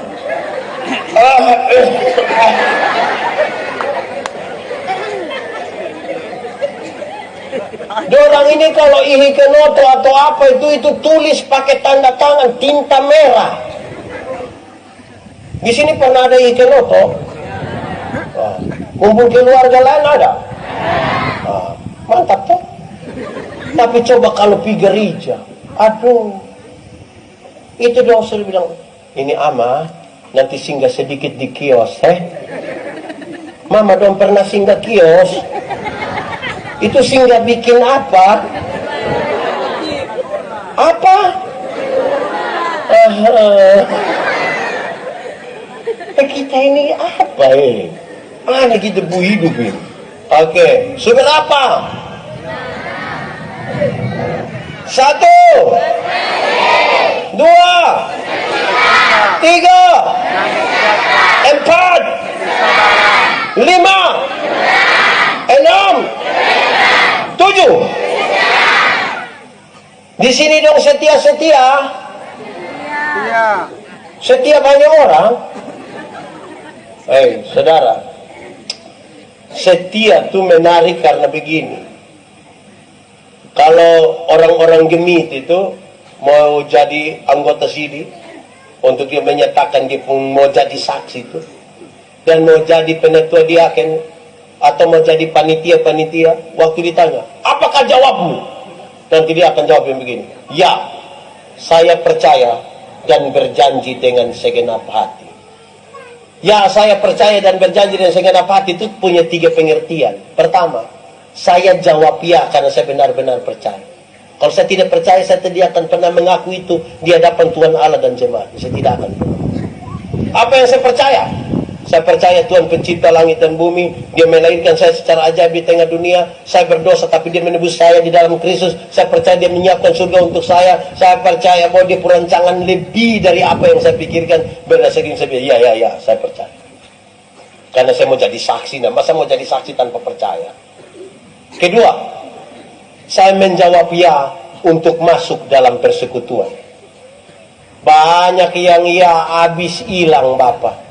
Dorang ini kalau ihikenoto atau apa itu tulis pakai tanda tangan tinta merah. Di sini pernah ada ihikenoto? Kumpul keluarga lain ada? Mantap tuh. Tapi coba kalau pergi gereja, aduh, itu dong saya bilang, ini ama nanti singgah sedikit di kios, Mama dong pernah singgah kios. Itu singgah bikin apa? Apa? Kita ini apa Mana kita bu hidup ini? Oke, sumber apa? 1, 2, 3, 4, 5, 6, 7. Di sini dong setia. Setia banyak orang. Saudara, setia tuh menarik karena begini. Kalau orang-orang gemit itu mau jadi anggota sini untuk dia menyatakan dia pun mau jadi saksi itu, dan mau jadi penetua diaken atau mau jadi panitia, waktu ditanya, apakah jawabmu? Nanti dia akan jawab yang begini, ya, saya percaya dan berjanji dengan segenap hati. Ya, saya percaya dan berjanji dengan segenap hati itu punya 3 pengertian. Pertama, saya jawab ya karena saya benar-benar percaya. Kalau saya tidak percaya, saya tidak akan pernah mengaku itu di hadapan Tuhan Allah dan jemaat. Saya tidak akan. Apa yang saya percaya? Saya percaya Tuhan pencipta langit dan bumi. Dia melahirkan saya secara ajaib di tengah dunia. Saya berdosa tapi dia menebus saya di dalam Kristus. Saya percaya dia menyiapkan surga untuk saya. Saya percaya bahwa dia perancangan lebih dari apa yang saya pikirkan. Berdasarkan saya bilang, ya, saya percaya. Karena saya mau jadi saksi. Nah, masa mau jadi saksi tanpa percaya? Kedua, saya menjawab ya untuk masuk dalam persekutuan. Banyak yang ya habis hilang, Bapak.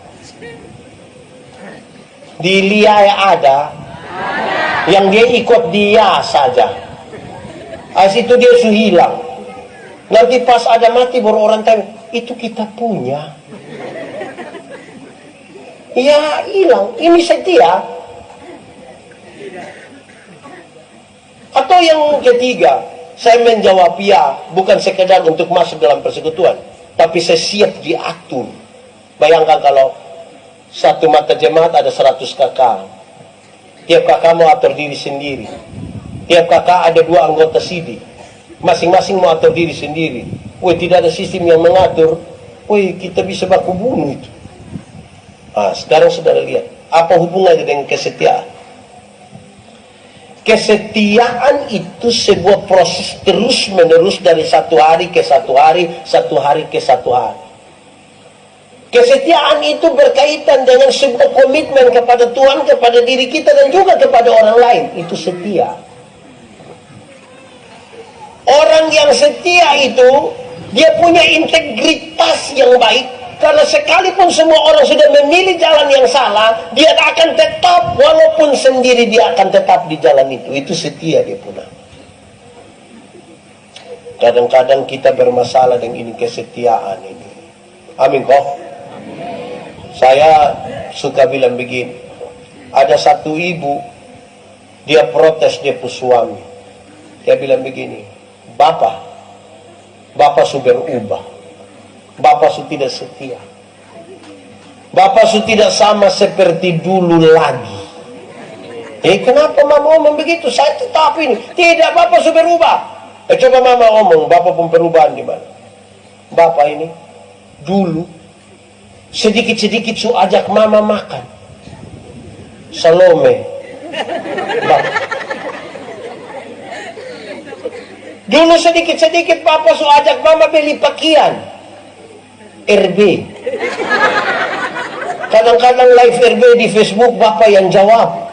Di Lia ada yang dia ikut dia saja. Itu dia sudah hilang. Nanti pas ada mati baru orang tanya, itu kita punya. Ya hilang. Ini setia. Atau yang ketiga, saya menjawab ya bukan sekedar untuk masuk dalam persekutuan, tapi saya siap diatur. Bayangkan kalau satu mata jemaat ada 100 kakak. Tiap kakak mau atur diri sendiri. Tiap kakak ada 2 anggota sidi. Masing-masing mau atur diri sendiri. Tidak ada sistem yang mengatur. Kita bisa baku bunuh itu. Sekarang saudara lihat. Apa hubungannya dengan kesetiaan? Kesetiaan itu sebuah proses terus-menerus dari satu hari ke satu hari, satu hari ke satu hari. Kesetiaan itu berkaitan dengan sebuah komitmen kepada Tuhan, kepada diri kita, dan juga kepada orang lain. Itu setia. Orang yang setia itu, dia punya integritas yang baik. Karena sekalipun semua orang sudah memilih jalan yang salah, dia akan tetap, walaupun sendiri dia akan tetap di jalan itu. Itu setia dia punya. Kadang-kadang kita bermasalah dengan ini kesetiaan ini. Amin kok. Saya suka bilang begini, ada satu ibu, dia protes dia pun suami. Dia bilang begini, Bapak sudah berubah. Bapak sudah tidak setia. Bapak sudah tidak sama seperti dulu lagi. Kenapa mama ngomong begitu? Saya tetap ini. Tidak, Bapak sudah berubah. Coba mama ngomong, Bapak pun perubahan di mana? Bapak ini dulu sedikit-sedikit su ajak mama makan. Salome. Bapak. Dulu sedikit-sedikit papa so ajak mama beli pakaian. RB. Kadang-kadang live RB di Facebook bapak yang jawab.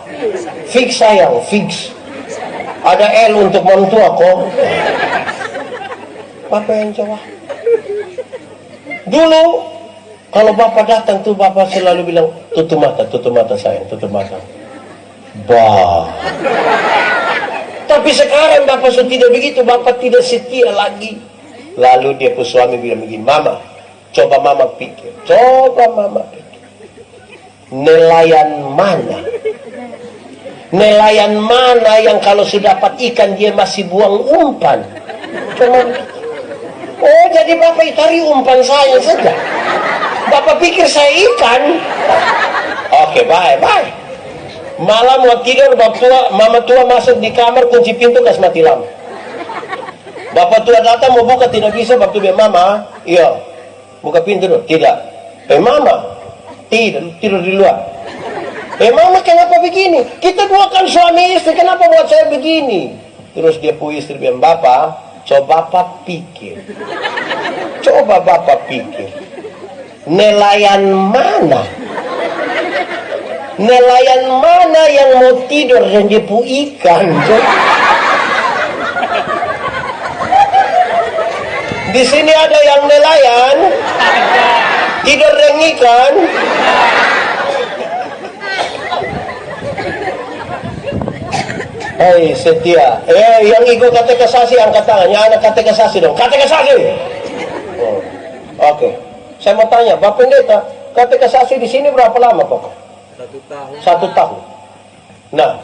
Fix sayang, fix. Ada L untuk mantua kok. Bapak yang jawab. Dulu kalau bapak datang tuh bapak selalu bilang tutup mata sayang, tutup mata. Bah. Tapi sekarang bapak sudah tidak begitu, bapak tidak setia lagi. Lalu dia pun suami bilang begini, mama, coba mama pikir. Nelayan mana yang kalau sudah dapat ikan dia masih buang umpan? Cuma, oh jadi bapak cari umpan saya saja. Bapak pikir saya ikan. Oke, bye. Malam mau tidur, mama tua masuk di kamar, kunci pintu, gas mati lampu. Bapak tua datang mau buka, tidak bisa. Bapak tua bilang, mama, iya, buka pintu dulu. Tidak. Mama, tidak, tidur di luar. Mama kenapa begini? Kita dua kan suami istri, kenapa buat saya begini? Terus dia pun istri bilang, bapak, coba bapak pikir. Nelayan mana yang mau tidur dan dia pu ikan? Di sini ada yang nelayan tidur dan ikan. Hei setia, yang ikut katekisasi angkat tangannya, anak katekisasi dong, katekisasi. Oke. Saya mau tanya, Bapak Pendeta, katekisasi di sini berapa lama, Pak? 1 tahun. Nah,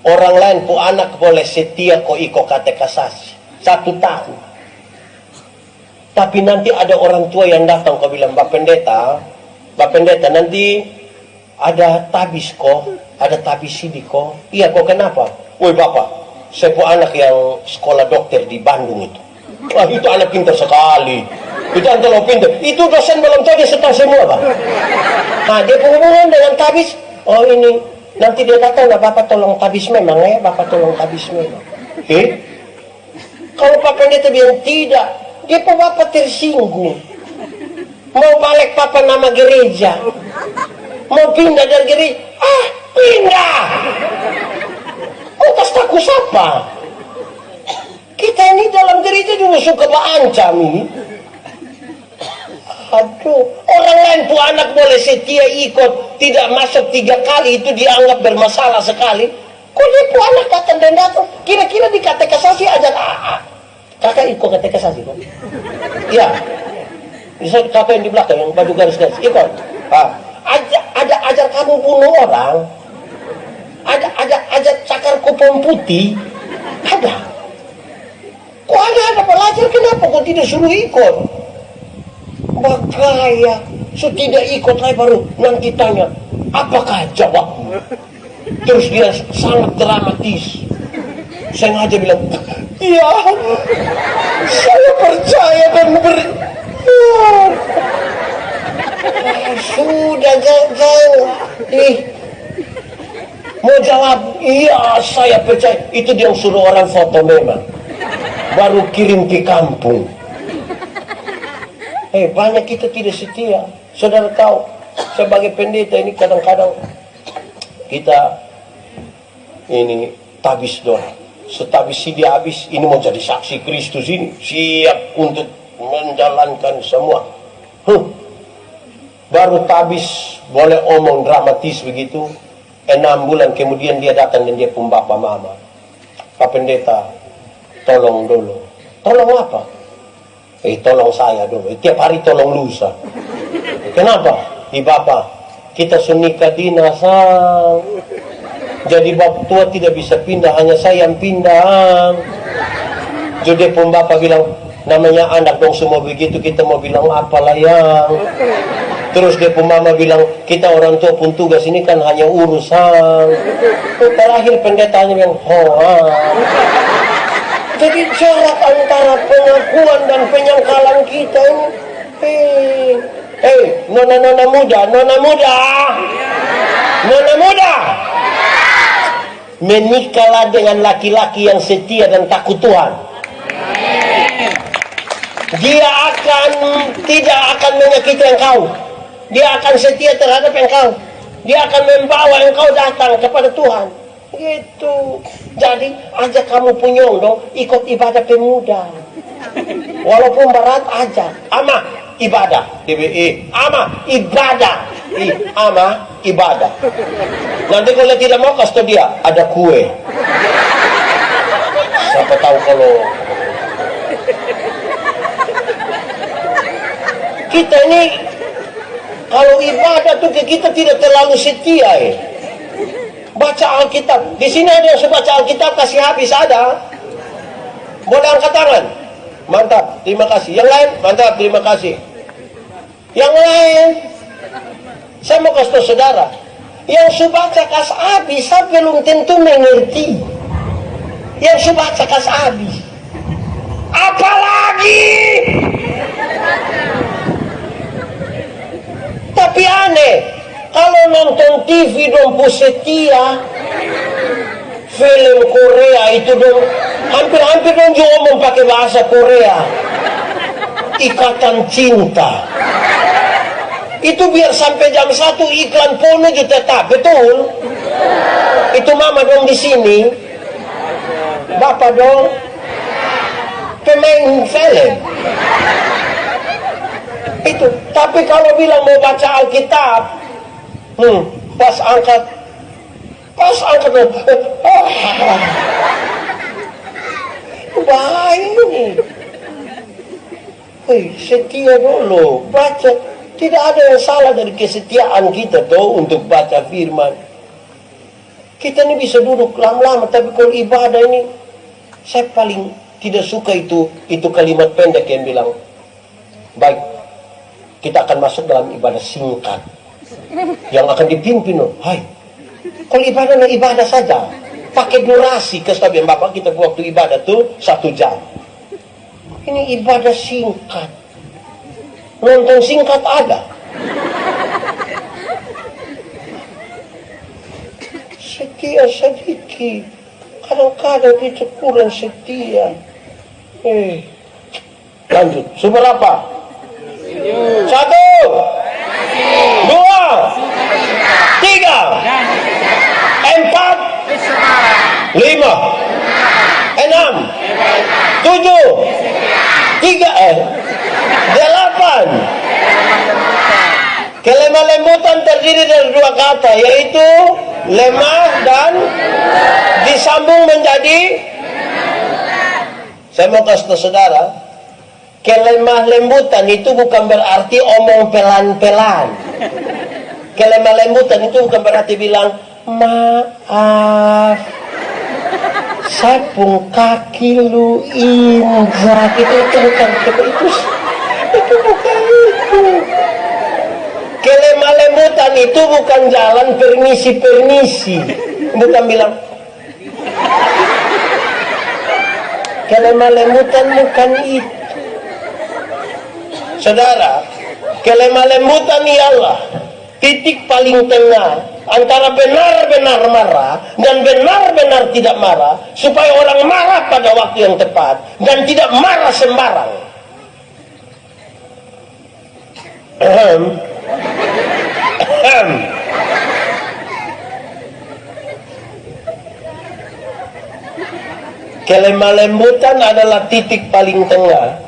orang lain pu anak boleh setia kok ikut katekisasi 1 tahun. Tapi nanti ada orang tua yang datang kau bilang, Bapak Pendeta nanti ada tabis kok, ada tabis sini kok. Iya kok kenapa? Woi Bapak, saya pu anak yang sekolah dokter di Bandung itu. Wah itu anak pintar sekali. Itu anak pintar. Itu dosen belum tahu dia setar semua Pak. Nah dia berhubungan dengan tabis. Oh ini nanti dia datang, nah Bapak tolong tabis memang ya, Bapak tolong tabis memang. Kalau Bapak Pendeta bilang tidak, dia pun Bapak tersinggung. Mau balik Bapak nama gereja, mau pindah dari gereja, pindah. Lantas takut siapa? Kita ini dalam gereja juga suka mengancam ini. Aduh, orang lain pun anak boleh setia ikut, tidak masuk 3 kali itu dianggap bermasalah sekali. Kok dia pun anak datang, kira-kira di katekisasi ajar kakak ikut katekisasi kok? Iya. Bisa kakak yang di belakang yang baju garis-garis ikut. Ada ajar kamu bunuh orang. Ada cakar kupon putih. Ada. Kok ada belajar, kenapa kok tidak suruh ikut? Bagaya, so tidak ikut lagi baru nanti tanya, apakah jawabmu? Terus dia sangat dramatis. Saya ngajak bilang, iya, saya percaya dan sudah jauh. Mau jawab, iya saya percaya. Itu dia suruh orang foto memang. Baru kirim ke kampung. Banyak kita tidak setia. Saudara tahu, sebagai pendeta ini kadang-kadang kita ini tabis doang. Setabis dia habis, ini mau jadi saksi Kristus ini. Siap untuk menjalankan semua. Baru tabis boleh omong dramatis begitu. 6 bulan kemudian dia datang dan dia pun bapak mama. Pak Pendeta, tolong dulu. Tolong apa? Tolong saya dulu. Tiap hari tolong lusa. Kenapa? Bapak, kita sunika dinasang. Jadi bapak tua tidak bisa pindah, hanya saya yang pindah. Jadi pun bapak bilang, namanya anak dong semua begitu, kita mau bilang apalah yang. Terus dia pun mama bilang, kita orang tua pun tugas ini kan hanya urusan. Terakhir pendetanya bilang, jadi jarak antara pengakuan dan penyangkalan kita ini. Nona muda. Menikahlah dengan laki-laki yang setia dan takut Tuhan. dia tidak akan menyakiti engkau. Dia akan setia terhadap engkau. Dia akan membawa engkau datang kepada Tuhan. Gitu. Jadi ajak kamu punyong dong, ikut ibadah pemuda. Walaupun berat ajak. Ama ibadah. DBE. Ama ibadah. Ama ibadah. Nanti kalau tidak mau kasih tahu dia ada kue. Siapa tahu kalau kita ini kalau ibadah tuh kita tidak terlalu setia ya. Baca Alkitab. Di sini ada yang baca Alkitab kasih habis ada. Boleh angkat tangan. Mantap, terima kasih. Yang lain, mantap, terima kasih. Yang lain, saya mau kasih tahu saudara, yang baca kas habis, saya belum tentu mengerti. Yang baca kas habis. Apalagi tapi aneh, kalau nonton TV dong setia, film Korea itu dong hampir dong juga ngomong pakai bahasa Korea. Ikatan cinta. Itu biar sampai jam 1 iklan porno juga tetap, betul? Itu mama dong di sini. Bapak dong pemain film. Itu. Tapi kalau bilang mau baca Alkitab, pas angkat bahaya ini. Setia dulu baca. Tidak ada yang salah dari kesetiaan kita tuh untuk baca firman. Kita ini bisa duduk lama-lama, tapi kalau ibadah ini saya paling tidak suka itu kalimat pendek yang bilang, baik, kita akan masuk dalam ibadah singkat yang akan dipimpin. Hai, kalau ibadah saja pakai durasi, kesabian Bapak kita waktu ibadah tuh 1 jam. Ini ibadah singkat, nonton singkat ada. Setia sedikit, kadang-kadang kita kurang setia. Lanjut, seberapa? 1, 2, 3, 4, 5, 6, 7, 8. Kelemah lembutan terdiri dari 2 kata, yaitu lemah dan disambung menjadi. Saya mau kasih tahu saudara, kelemah lembutan itu bukan berarti omong pelan-pelan. Kelemah lembutan itu bukan berarti bilang maaf, sapung kaki lu injak. Itu bukan itu bukan itu. Kelemah lembutan itu bukan jalan permisi, bukan bilang. Kelemah lembutan bukan itu. Saudara, kelemah lembutan ialah titik paling tengah antara benar-benar marah dan benar-benar tidak marah, supaya orang marah pada waktu yang tepat dan tidak marah sembarang. Kelemah lembutan adalah titik paling tengah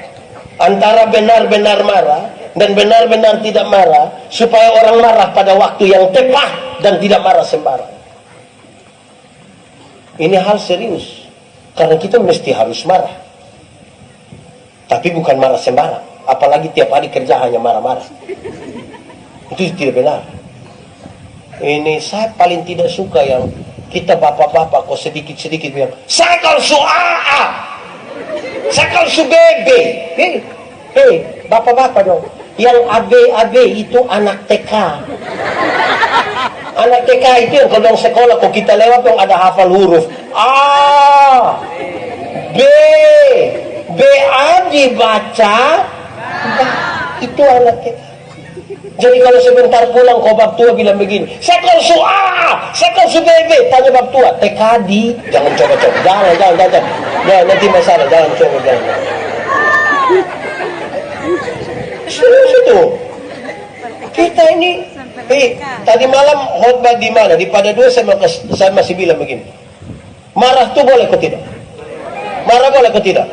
antara benar-benar marah dan benar-benar tidak marah, supaya orang marah pada waktu yang tepat dan tidak marah sembarang. Ini hal serius, karena kita mesti harus marah, tapi bukan marah sembarang. Apalagi tiap hari kerja hanya marah-marah. Itu tidak benar. Ini saya paling tidak suka yang kita bapak-bapak kok sedikit-sedikit bilang, saya kalau su AA, saya kalau su BB. Hei, bapak-bapak dong. Yang AB itu anak TK. Anak TK itu yang kalau sekolah kok kita lewat dong ada hafal huruf A, B A dibaca, itu anak TK. Jadi kalau sebentar pulang kau bab tua bilang begini, saya kalau su A, saya kalau su BB, tanya bab tua, TKD, jangan coba-coba, jangan, nanti masalah, jangan coba. Situ. Kita ini, tadi malam khotbah di mana? Di Pada Dua saya masih bilang begini. Marah tuh boleh kok tidak? Marah boleh kok tidak?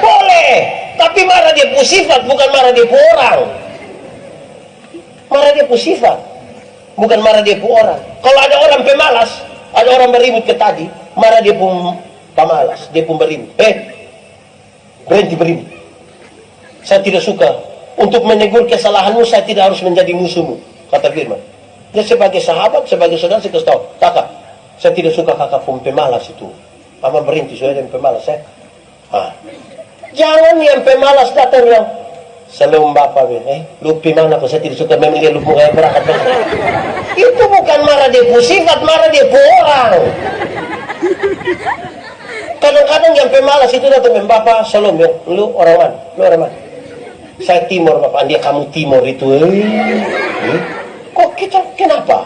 Boleh. Tapi marah dia pu sifat, bukan marah dia pu orang. Marah dia pu sifat, bukan marah dia pu orang. Kalau ada orang pemalas, ada orang beribut ke tadi, marah dia pu pemalas, dia pun beribut. Berhenti beribut. Saya tidak suka. Untuk menegur kesalahanmu, saya tidak harus menjadi musuhmu, kata Firman. Dia sebagai sahabat, sebagai saudara, saya kasih tahu, kakak, saya tidak suka kakak pun pemalas itu. Mama berhenti, saya yang pemalas, ya. Jangan yang pemalas datang yang Salam Bapak, lu pemana kok, saya tidak suka memang dia lu muka yang berangkat. Itu bukan marah dia pu sifat, marah dia pu orang. Kadang-kadang yang pemalas itu datang dengan Bapak, Salam ya, lu orang mana? Lu orang mana? Saya Timur Bapak, dia kamu Timur itu. Kok kita kenapa?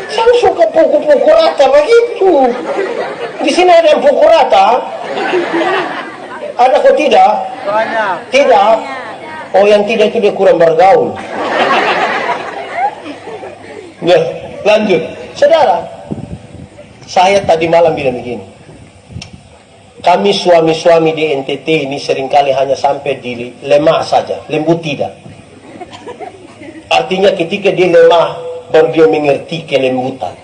Saya suka pukul-pukul rata begitu. Di sini ada yang pukul rata. Ada kok tidak? Banyak. Tidak. Oh, yang tidak itu dia kurang bergaul. Ya, lanjut. Saudara, saya tadi malam bilang begini. Kami suami-suami di NTT ini seringkali hanya sampai di lemah saja, lembut tidak. Artinya ketika dia lemah, baru dia mengerti kelembutan.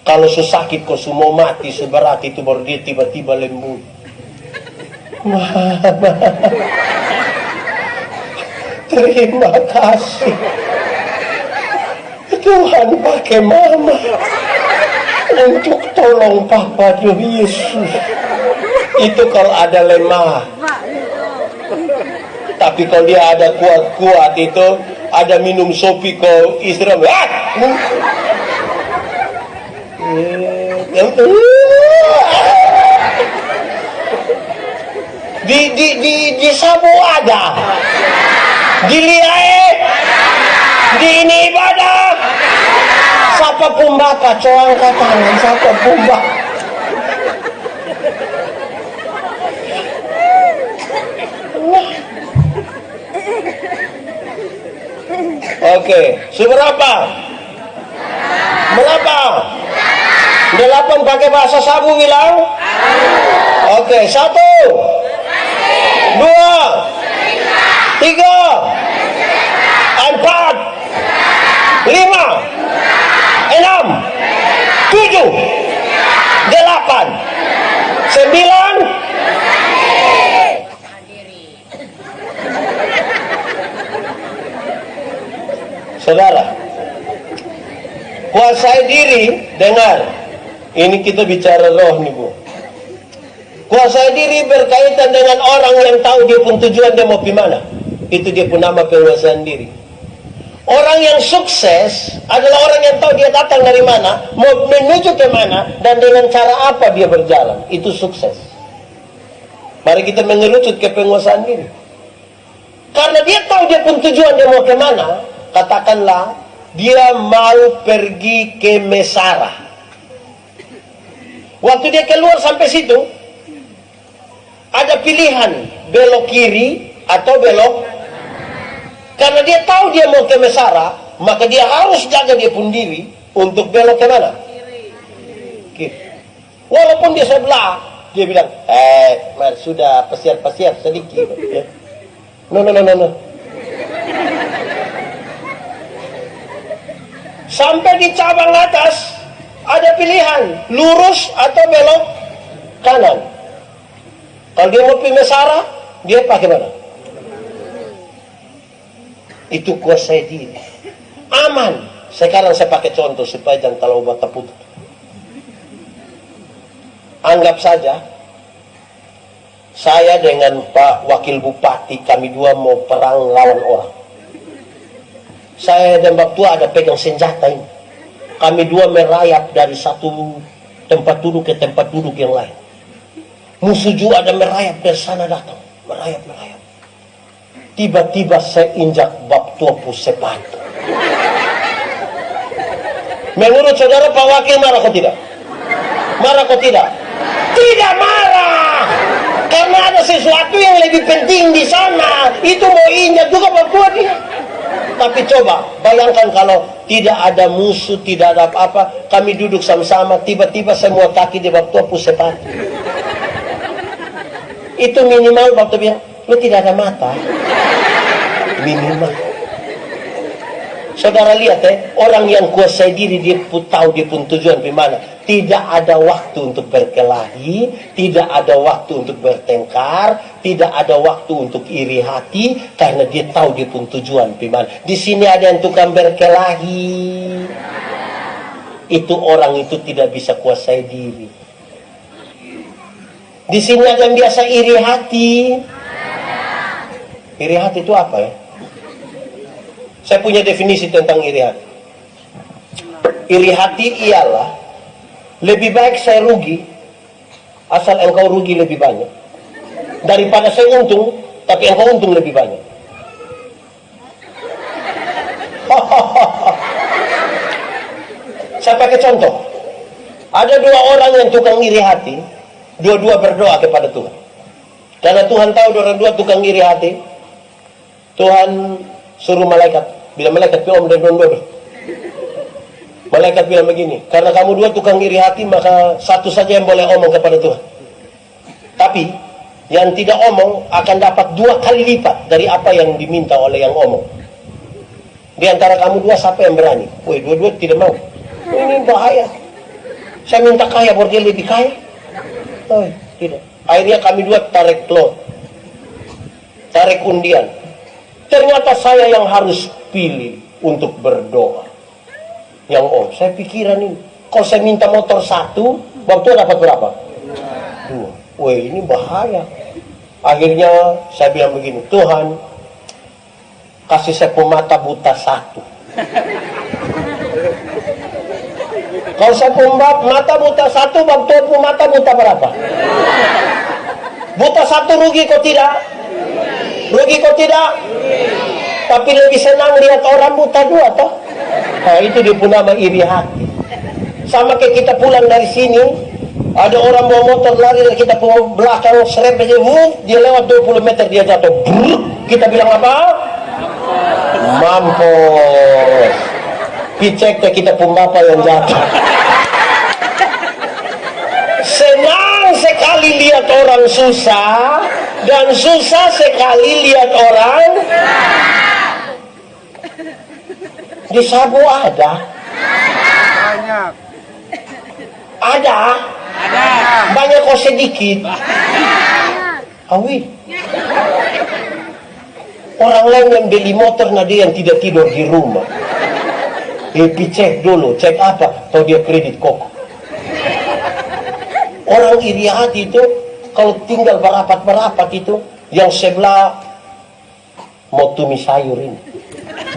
Kalau sesakit kau semua mati seberat itu, baru dia tiba-tiba lembut. Mama, terima kasih. Tuhan pakai mama untuk tolong Papa Yesus. Itu kalau ada lemah. Tapi kalau dia ada kuat-kuat itu, ada minum sopi kau istirahat. Di Sabo ada, di Liae, di ini ibadah. Siapa pun Bapak, coang tangan, siapa pun Bapak. Oke, seberapa? Berapa? 8 pakai bahasa Sabu bilang? Oke, 1, 2, 3, 4, 5, 6, 7, 8, 9. Saudara, kuasai diri. Dengar, ini kita bicara roh nih Bu. Kuasai diri berkaitan dengan orang yang tahu dia pun tujuan dia mau gimana. Itu dia pun nama penguasaan diri. Orang yang sukses adalah orang yang tahu dia datang dari mana, mau menuju ke mana, dan dengan cara apa dia berjalan. Itu sukses. Mari kita mengerucut ke penguasaan diri. Karena dia tahu dia pun tujuan dia mau ke mana. Katakanlah dia mau pergi ke Mesara. Waktu dia keluar sampai situ, ada pilihan belok kiri atau belok. Karena dia tahu dia mau ke Mesara, maka dia harus jaga dia pun diri untuk belok ke mana? Kiri. Walaupun dia sebelah, dia bilang, sudah pasiar sedikit. Ya. No. Sampai di cabang atas ada pilihan lurus atau belok kanan. Kalau dia mau pergi Mesara, dia pakai mana? Itu kuasai diri. Aman. Sekarang saya pakai contoh supaya jangan terlalu bata putih. Anggap saja saya dengan Pak Wakil Bupati, kami dua mau perang lawan orang. Saya dan Bapak tua ada pegang senjata ini. Kami dua merayap dari satu tempat duduk ke tempat duduk yang lain. Musuh juga ada merayap dari sana datang. Merayap. Tiba-tiba saya injak Bapak tua pu sepatu. Menurut saudara Pak Wakil marah atau tidak? Marah atau tidak? Tidak marah. Karena Karena ada sesuatu yang lebih penting di sana. Itu mau injak juga berdua dia. Tapi coba bayangkan kalau tidak ada musuh, tidak ada apa-apa, kami duduk sama-sama, tiba-tiba semua kaki di bawah pus sepatu. Itu minimal waktu bilang, lu tidak ada mata. Minimal. Saudara lihat orang yang kuasai diri, dia tahu dia pun tujuan di mana. Tidak ada waktu untuk berkelahi, tidak ada waktu untuk bertengkar, tidak ada waktu untuk iri hati, karena dia tahu dia pun tujuan di mana. Di sini ada yang tukang berkelahi. Itu orang itu tidak bisa kuasai diri. Di sini ada yang biasa iri hati. Iri hati itu apa ya? Saya punya definisi tentang iri hati. Iri hati ialah lebih baik saya rugi asal engkau rugi lebih banyak daripada saya untung tapi engkau untung lebih banyak. Saya pakai contoh. Ada dua orang yang tukang iri hati, dua-dua berdoa kepada Tuhan. Karena Tuhan tahu orang dua tukang iri hati, Tuhan suruh malaikat. Bila malaikat bilang dan dua. Malaikat bilang begini, karena kamu dua tukang iri hati, maka satu saja yang boleh omong kepada Tuhan. Tapi yang tidak omong akan dapat 2 kali lipat dari apa yang diminta oleh yang omong. Di antara kamu dua siapa yang berani? Woi, dua-dua tidak mau. Ini bahaya. Saya minta kaya, baru dia lebih kaya. Oh, tidak. Akhirnya kami dua tarik lot, tarik undian. Ternyata saya yang harus pilih untuk berdoa. Yang saya pikiran ini, kalau saya minta motor 1, waktu dapat berapa? 2. Wah, ini bahaya. Akhirnya saya bilang begini, Tuhan, kasih saya pemata buta 1. Kalau saya mata buta 1, waktu mata buta berapa? Buta 1 rugi kok tidak? Rugi kok tidak? Tapi lebih senang lihat orang buta 2 toh. Nah, itu dia pun nama iri hati. Sama kayak kita pulang dari sini, ada orang bawa motor lari dari kita belakang, serep aja, dia lewat 20 meter dia jatuh. Brrr, kita bilang apa? Mampus. Picek kita pun bapak yang jatuh. Senang sekali lihat orang susah, dan susah sekali lihat orang. Di Sabu ada? Banyak. Ada? Ada. Banyak kok sedikit? Awi. Orang lain yang beli motor, nah dia yang tidak tidur di rumah. Cek dulu, cek apa? Tahu dia kredit kok. Orang iri hati itu, kalau tinggal berapat-berapat itu, yang sebelah mau tumis sayur ini.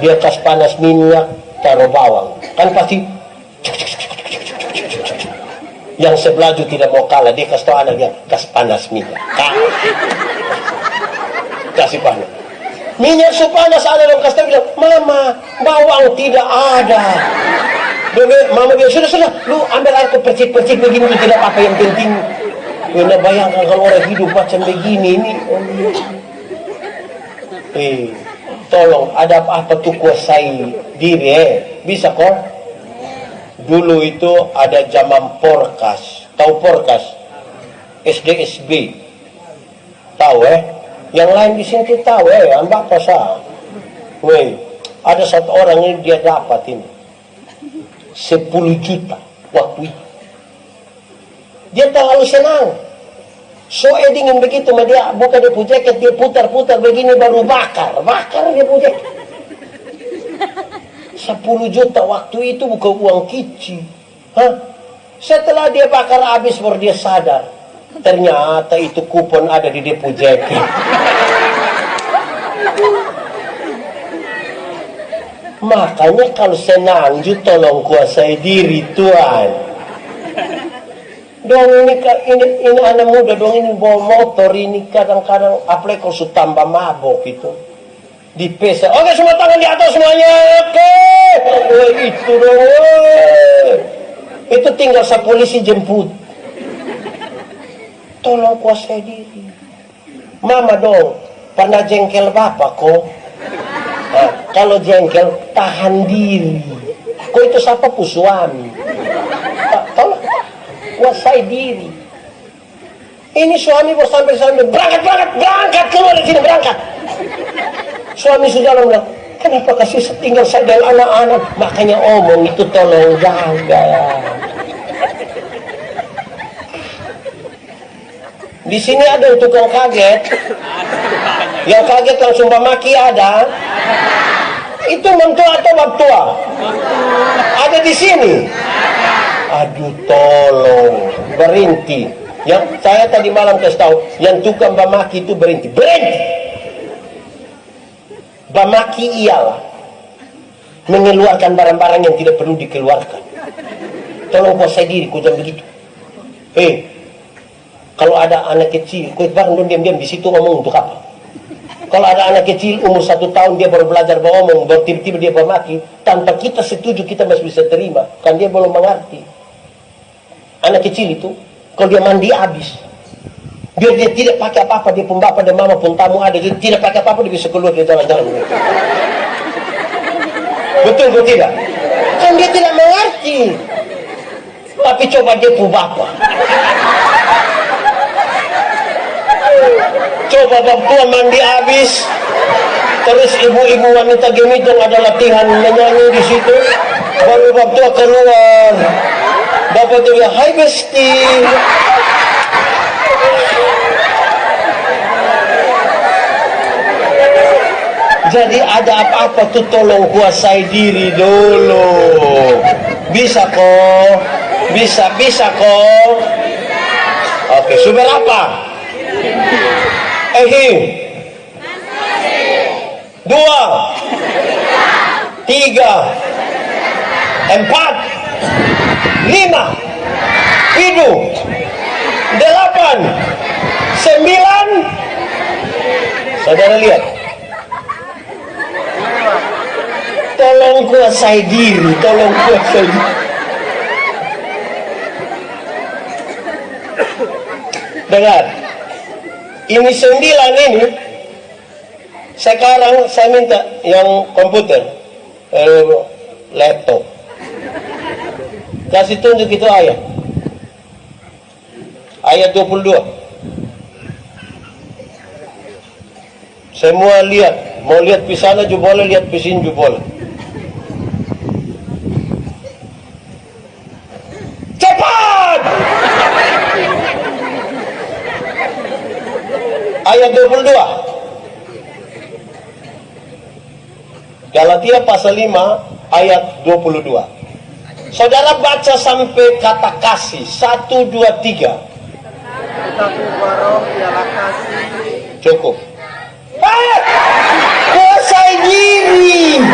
Dia kas panas minyak, taruh bawang. Kan pasti yang sebelah juga tidak mau kalah, dia kasih tahu anaknya, kas panas minyak. Kasih panas. Minyak sepanas ada yang kasih tahu bilang, Mama, bawang tidak ada. Mama bilang, sudah, lu ambil air percik-percik begini, itu tidak apa yang penting. Anda bayangkan kalau orang hidup macam begini ini. Tolong, ada apa tuh kuasai diri, bisa kok? Dulu itu ada zaman Porkas, tahu Porkas? SDSB, tahu Yang lain di sini tahu ambak pasal. Weh, ada satu orang ini dia dapat ini 10 juta waktu itu. Dia terlalu senang. So dingin begitu, dia buka dia punya jaket, dia putar-putar begini baru bakar dia punya. 10 juta waktu itu bukan uang kecil. Setelah dia bakar habis baru dia sadar, ternyata itu kupon ada di depo jaket. Makanya kalau senang tolong kuasai diri Tuhan. Dong ini anak muda dong, ini bawa motor ini kadang-kadang apalagi kalau sudah tambah mabok itu dipesa. Oke, semua tangan di atas semuanya. Oke. Itu dong. Itu tinggal sa polisi jemput. Tolong kuasai diri. Mama dong, pernah jengkel bapak kok? Nah, kalau jengkel, tahan diri. Kok itu siapa pun suami? Tolong, kuasai diri. Ini suami bersampai-sampai, berangkat keluar dari sini, berangkat. Suami sudah bilang, kenapa kasih tinggal saya dan anak-anak? Makanya omong itu tolong jaga. Di sini ada yang tukang kaget. Yang kaget langsung memaki ada. Itu mentua atau baptua? Ada di sini. Aduh, tolong berhenti. Yang saya tadi malam kasih tahu, yang tukang bamaki itu berhenti. Bamaki ialah mengeluarkan barang-barang yang tidak perlu dikeluarkan. Tolong kuasai diri, kau jangan begitu. Kalau ada anak kecil, kau barang diam-diam di situ ngomong untuk apa? Kalau ada anak kecil umur 1 tahun dia baru belajar ngomong, baru tiba-tiba dia bamaki, tanpa kita setuju kita masih bisa terima, kan dia belum mengerti. Anak kecil itu, kalau dia mandi habis, biar dia tidak pakai apa-apa, dia pun bapak dan mama pun tamu ada, dia tidak pakai apa-apa, dia bisa keluar dari jalan-jalan. Betul atau tidak? Kan dia tidak mengerti. Tapi coba dia pun bapak. Coba bapak mandi habis, terus ibu-ibu wanita gemitong ada latihan menyanyi di situ, baru bapak keluar. Bapak dia bilang, hai besti. Jadi ada apa-apa tuh tolong kuasai diri dulu. Bisa kok. Bisa kok. Oke, sumber apa? Ehim. 2 3 4 5 7 8 9 10. Saudara lihat. Tolong kuasai diri, tolong kuasai diri. Dengar. Ini 9 ini. Sekarang saya minta yang komputer, laptop. Kasih tunjuk itu ayat. Ayat 22. Semua lihat. Mau lihat di sana juga boleh, lihat di sini juga boleh. Cepat! Ayat 22. Galatia pasal 5 ayat 22. Saudara baca sampai kata kasih 1, 2, 3. Tetapi baroh ialah kasih. Cukup. Kuasai diri.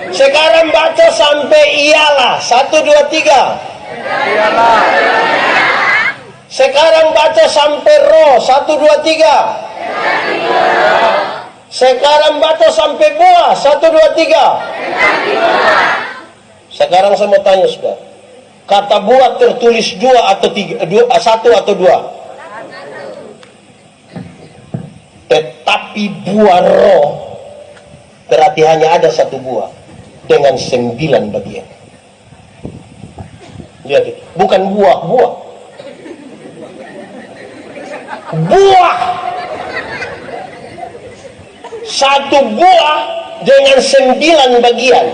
Sekarang baca sampai ialah 1, 2, 3. Ialah. Sekarang baca sampai roh 1, 2, 3. Sekarang baca sampai buah 1, 2, 3. Sekarang saya mau tanya saudara, kata buah tertulis 2 atau 3, 1 atau 2? Tetapi buah roh berarti hanya ada 1 buah dengan 9 bagian. Lihat itu, bukan buah-buah. Buah. 1 buah dengan 9 bagian.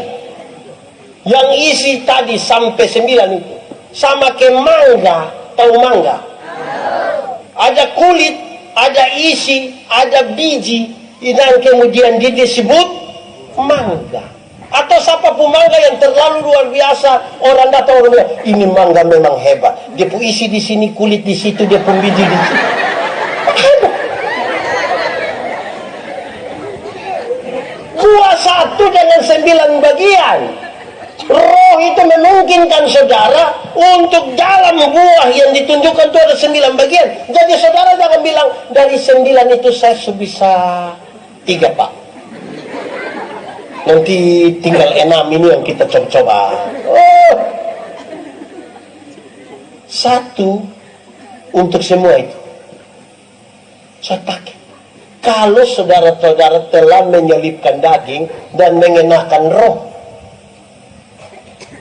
Yang isi tadi sampai 9 itu sama kayak mangga. Tahu mangga? Ada kulit, ada isi, ada biji, dan kemudian dia disebut mangga. Atau siapapun mangga yang terlalu luar biasa, orang datang orang bilang, ini mangga memang hebat. Dia pun isi di sini, kulit di situ, dia pun biji di situ. Buah 1 dengan 9 bagian. Roh itu memungkinkan saudara untuk dalam buah yang ditunjukkan itu ada 9 bagian. Jadi saudara jangan bilang dari 9 itu saya bisa 3 pak. Nanti tinggal 6 ini yang kita coba-coba. Satu untuk semua itu. Saya pakai. Kalau saudara-saudara telah menyelipkan daging dan mengenakan roh.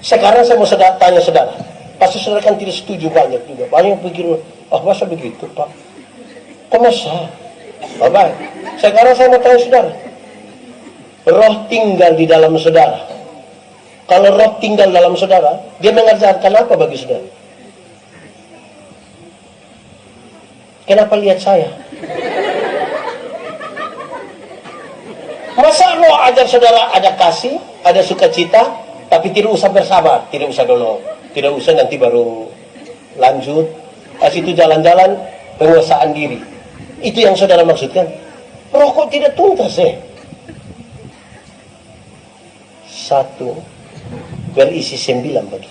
Sekarang saya mau tanya saudara. Pasti saudara kan tidak setuju banyak juga. Banyak yang pikir, masa begitu Pak? Kok masa? Baik. Sekarang saya mau tanya saudara. Roh tinggal di dalam saudara. Kalau roh tinggal dalam saudara, dia mengajarkan apa bagi saudara? Kenapa lihat saya? Masa roh ajar saudara ada kasih, ada sukacita, tapi tidak usah bersabar, tidak usah dulu, tidak usah nanti baru lanjut. Pas itu jalan-jalan, penguasaan diri. Itu yang saudara maksudkan. Roh kok tidak tuntas Satu berisi 9 bagi.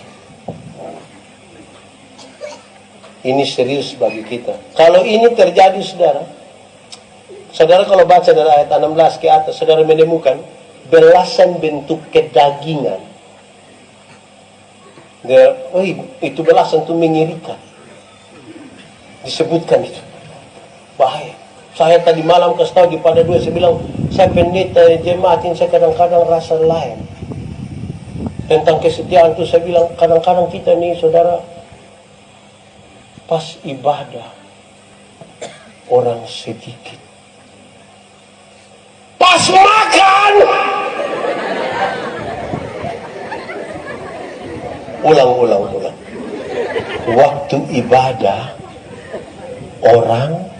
Ini serius bagi kita. Kalau ini terjadi saudara kalau baca dari ayat 16 ke atas, saudara menemukan belasan bentuk kedagingan. Itu belasan itu mengerikan. Disebutkan itu. Bahaya. Saya tadi malam kasih tahu kepada dua, saya bilang, saya pendeta jemaat ini, saya kadang-kadang rasa lain. Tentang kesetiaan itu saya bilang, kadang-kadang kita nih saudara, pas ibadah, orang sedikit. Pas makan, ulang. Waktu ibadah, orang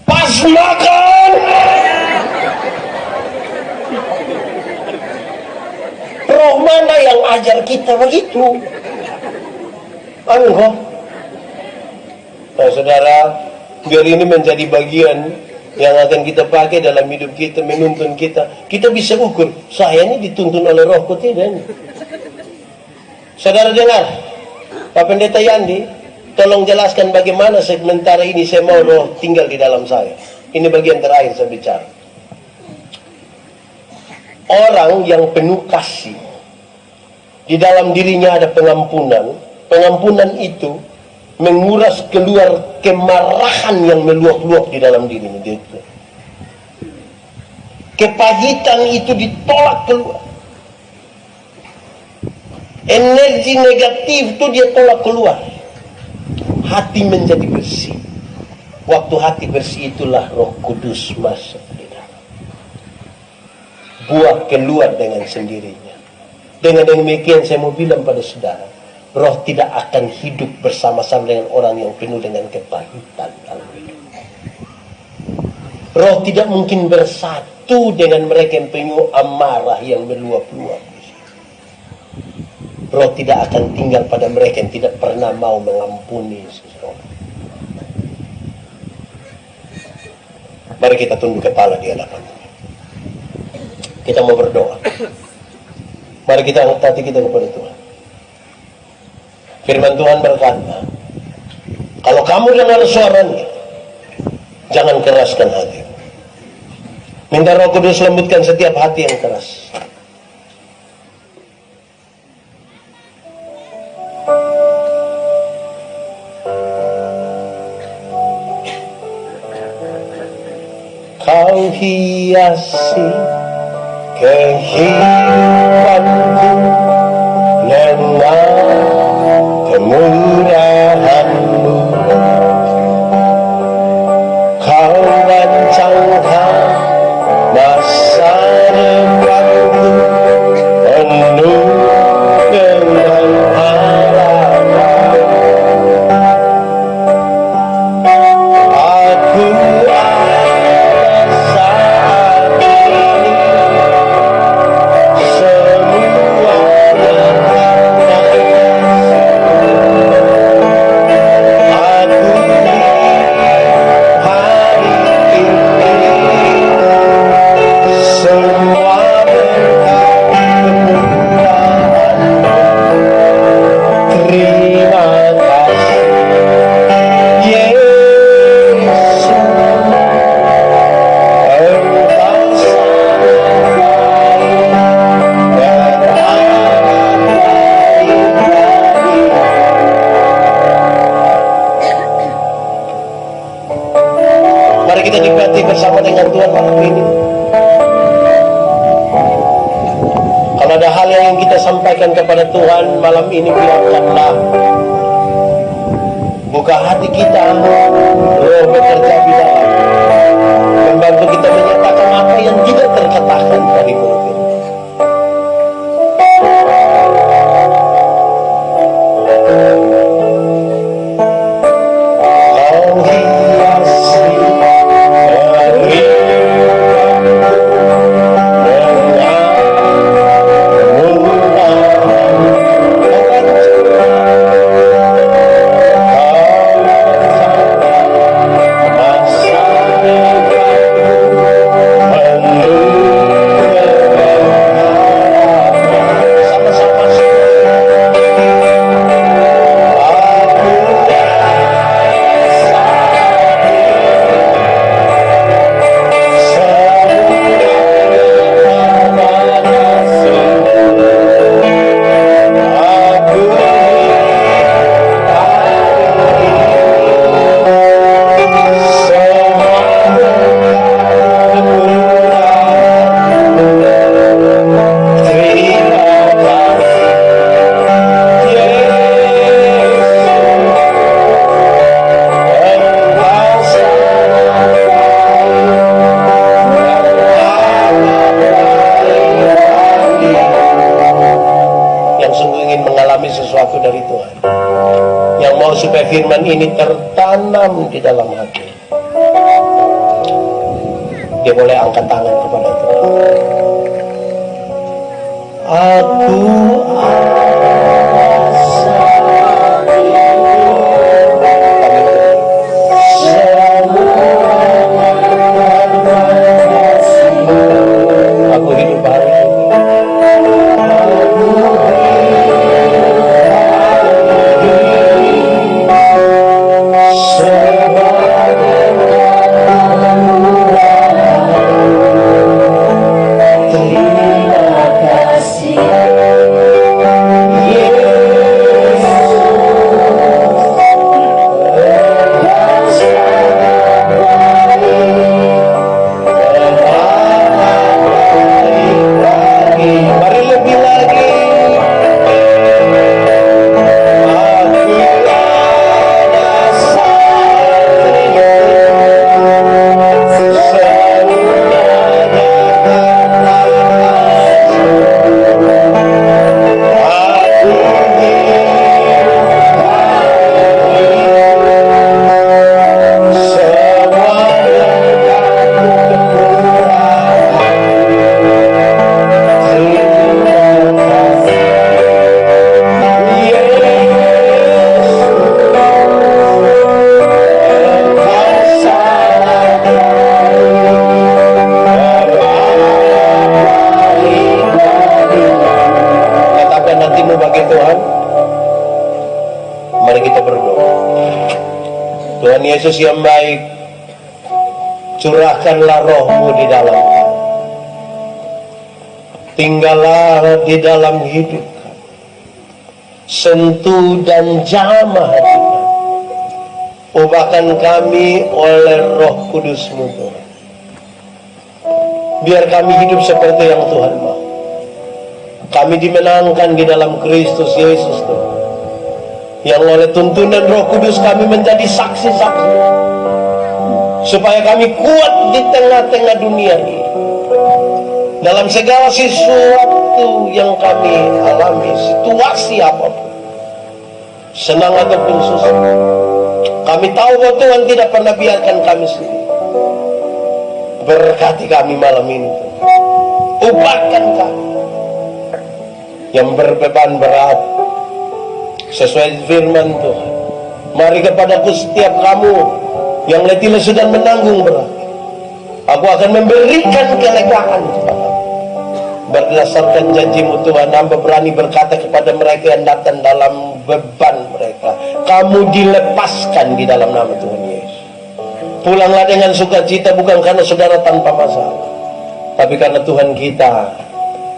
pas makan. Roh mana yang ajar kita begitu? Enggak. Nah, saudara, biar ini menjadi bagian yang akan kita pakai dalam hidup kita, menuntun kita. Kita bisa ukur, saya ini dituntun oleh rohku tidak? Saudara dengar, Pak Pendeta Yandi, tolong jelaskan bagaimana sementara ini saya mau roh tinggal di dalam saya. Ini bagian terakhir saya bicara. Orang yang penuh kasih, di dalam dirinya ada pengampunan. Pengampunan itu menguras keluar kemarahan yang meluap-luap di dalam dirinya. Kepahitan itu ditolak keluar. Energi negatif itu dia tolak keluar. Hati menjadi bersih. Waktu hati bersih itulah Roh Kudus masuk di dalam. Buah keluar dengan sendirinya. Dengan demikian saya mau bilang pada saudara, roh tidak akan hidup bersama-sama dengan orang yang penuh dengan kepahitan dalam hidup. Roh tidak mungkin bersatu dengan mereka yang penuh amarah yang meluap-luap. Roh tidak akan tinggal pada mereka yang tidak pernah mau mengampuni seseorang. Mari kita tunduk kepala di hadapan. Kita mau berdoa. Mari kita angkat hati kita kepada Tuhan. Firman Tuhan berkata, kalau kamu dengar suaranya, jangan keraskan hati. Minta Roh Kudus lembutkan setiap hati yang keras. Kau hiasi kehidupanku dengan kemurahan-Mu. Kau rancangkan masa depanku penuh dengan harapan. Aku semua malam ini. Kalau ada hal yang ingin kita sampaikan kepada Tuhan malam ini, biarkanlah buka hati kita, Roh bekerja di dalam, membantu kita menyatakan apa yang tidak terkatakan dari mulut kita. Firman ini tertanam di dalam hati. Dia boleh angkat tangan kepada Tuhan. Aku aku hidup hari ini. Yesus yang baik, curahkanlah Roh-Mu di dalam kami. Tinggallah di dalam hidup kami. Sentuh dan jamah hati kami. Ubahkan kami oleh Roh Kudus-Mu Tuhan. Biar kami hidup seperti yang Tuhan mau. Kami dimenangkan di dalam Kristus Yesus Tuhan. Yang oleh tuntunan Roh Kudus kami menjadi saksi-saksi, supaya kami kuat di tengah-tengah dunia ini. Dalam segala sesuatu yang kami alami, situasi apapun, senang ataupun susah, kami tahu bahwa Tuhan tidak pernah biarkan kami sendiri. Berkati kami malam ini, ubahkan kami yang berbeban berat sesuai firman Tuhan. Mari kepadaku setiap kamu yang letih lesu dan menanggung berat, aku akan memberikan kelegaan kepadamu. Berdasarkan janji-Mu Tuhan, hamba berani berkata kepada mereka yang datang dalam beban mereka, kamu dilepaskan di dalam nama Tuhan Yesus. Pulanglah dengan sukacita, bukan karena saudara tanpa masalah, tapi karena Tuhan kita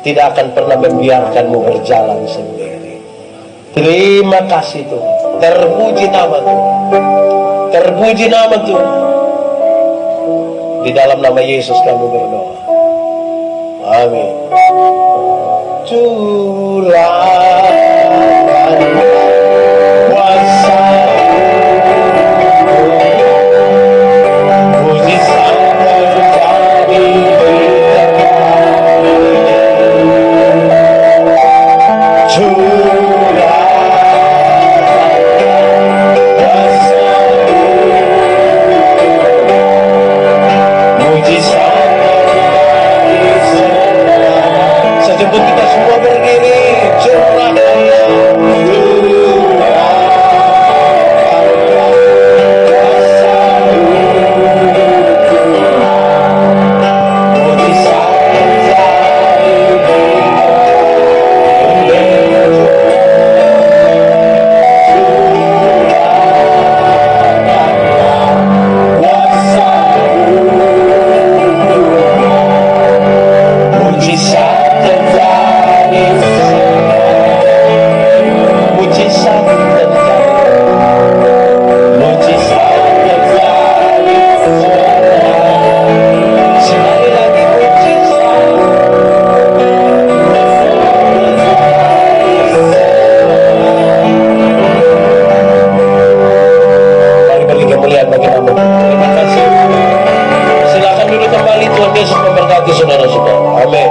tidak akan pernah membiarkanmu berjalan sendiri. Terima kasih Tuhan. Terpuji nama Tuhan. Terpuji nama Tuhan. Di dalam nama Yesus kami berdoa. Amin. Curahkan kuasa mujizat terjadi di tempat ini. Curahkan kuasa mujizat terjadi semua. Sejemput kita semua berdiri, curahkanlah, mujizat terjadi di mujizat terjadi, mujizat terjadi, mujizat terjadi semua. Sekali lagi mujizat terjadi semua. Mari beri kemuliaan bagi nama. Terima kasih. Silakan duduk kembali. Tuhan Yesus memberkati saudara-saudara. Amin.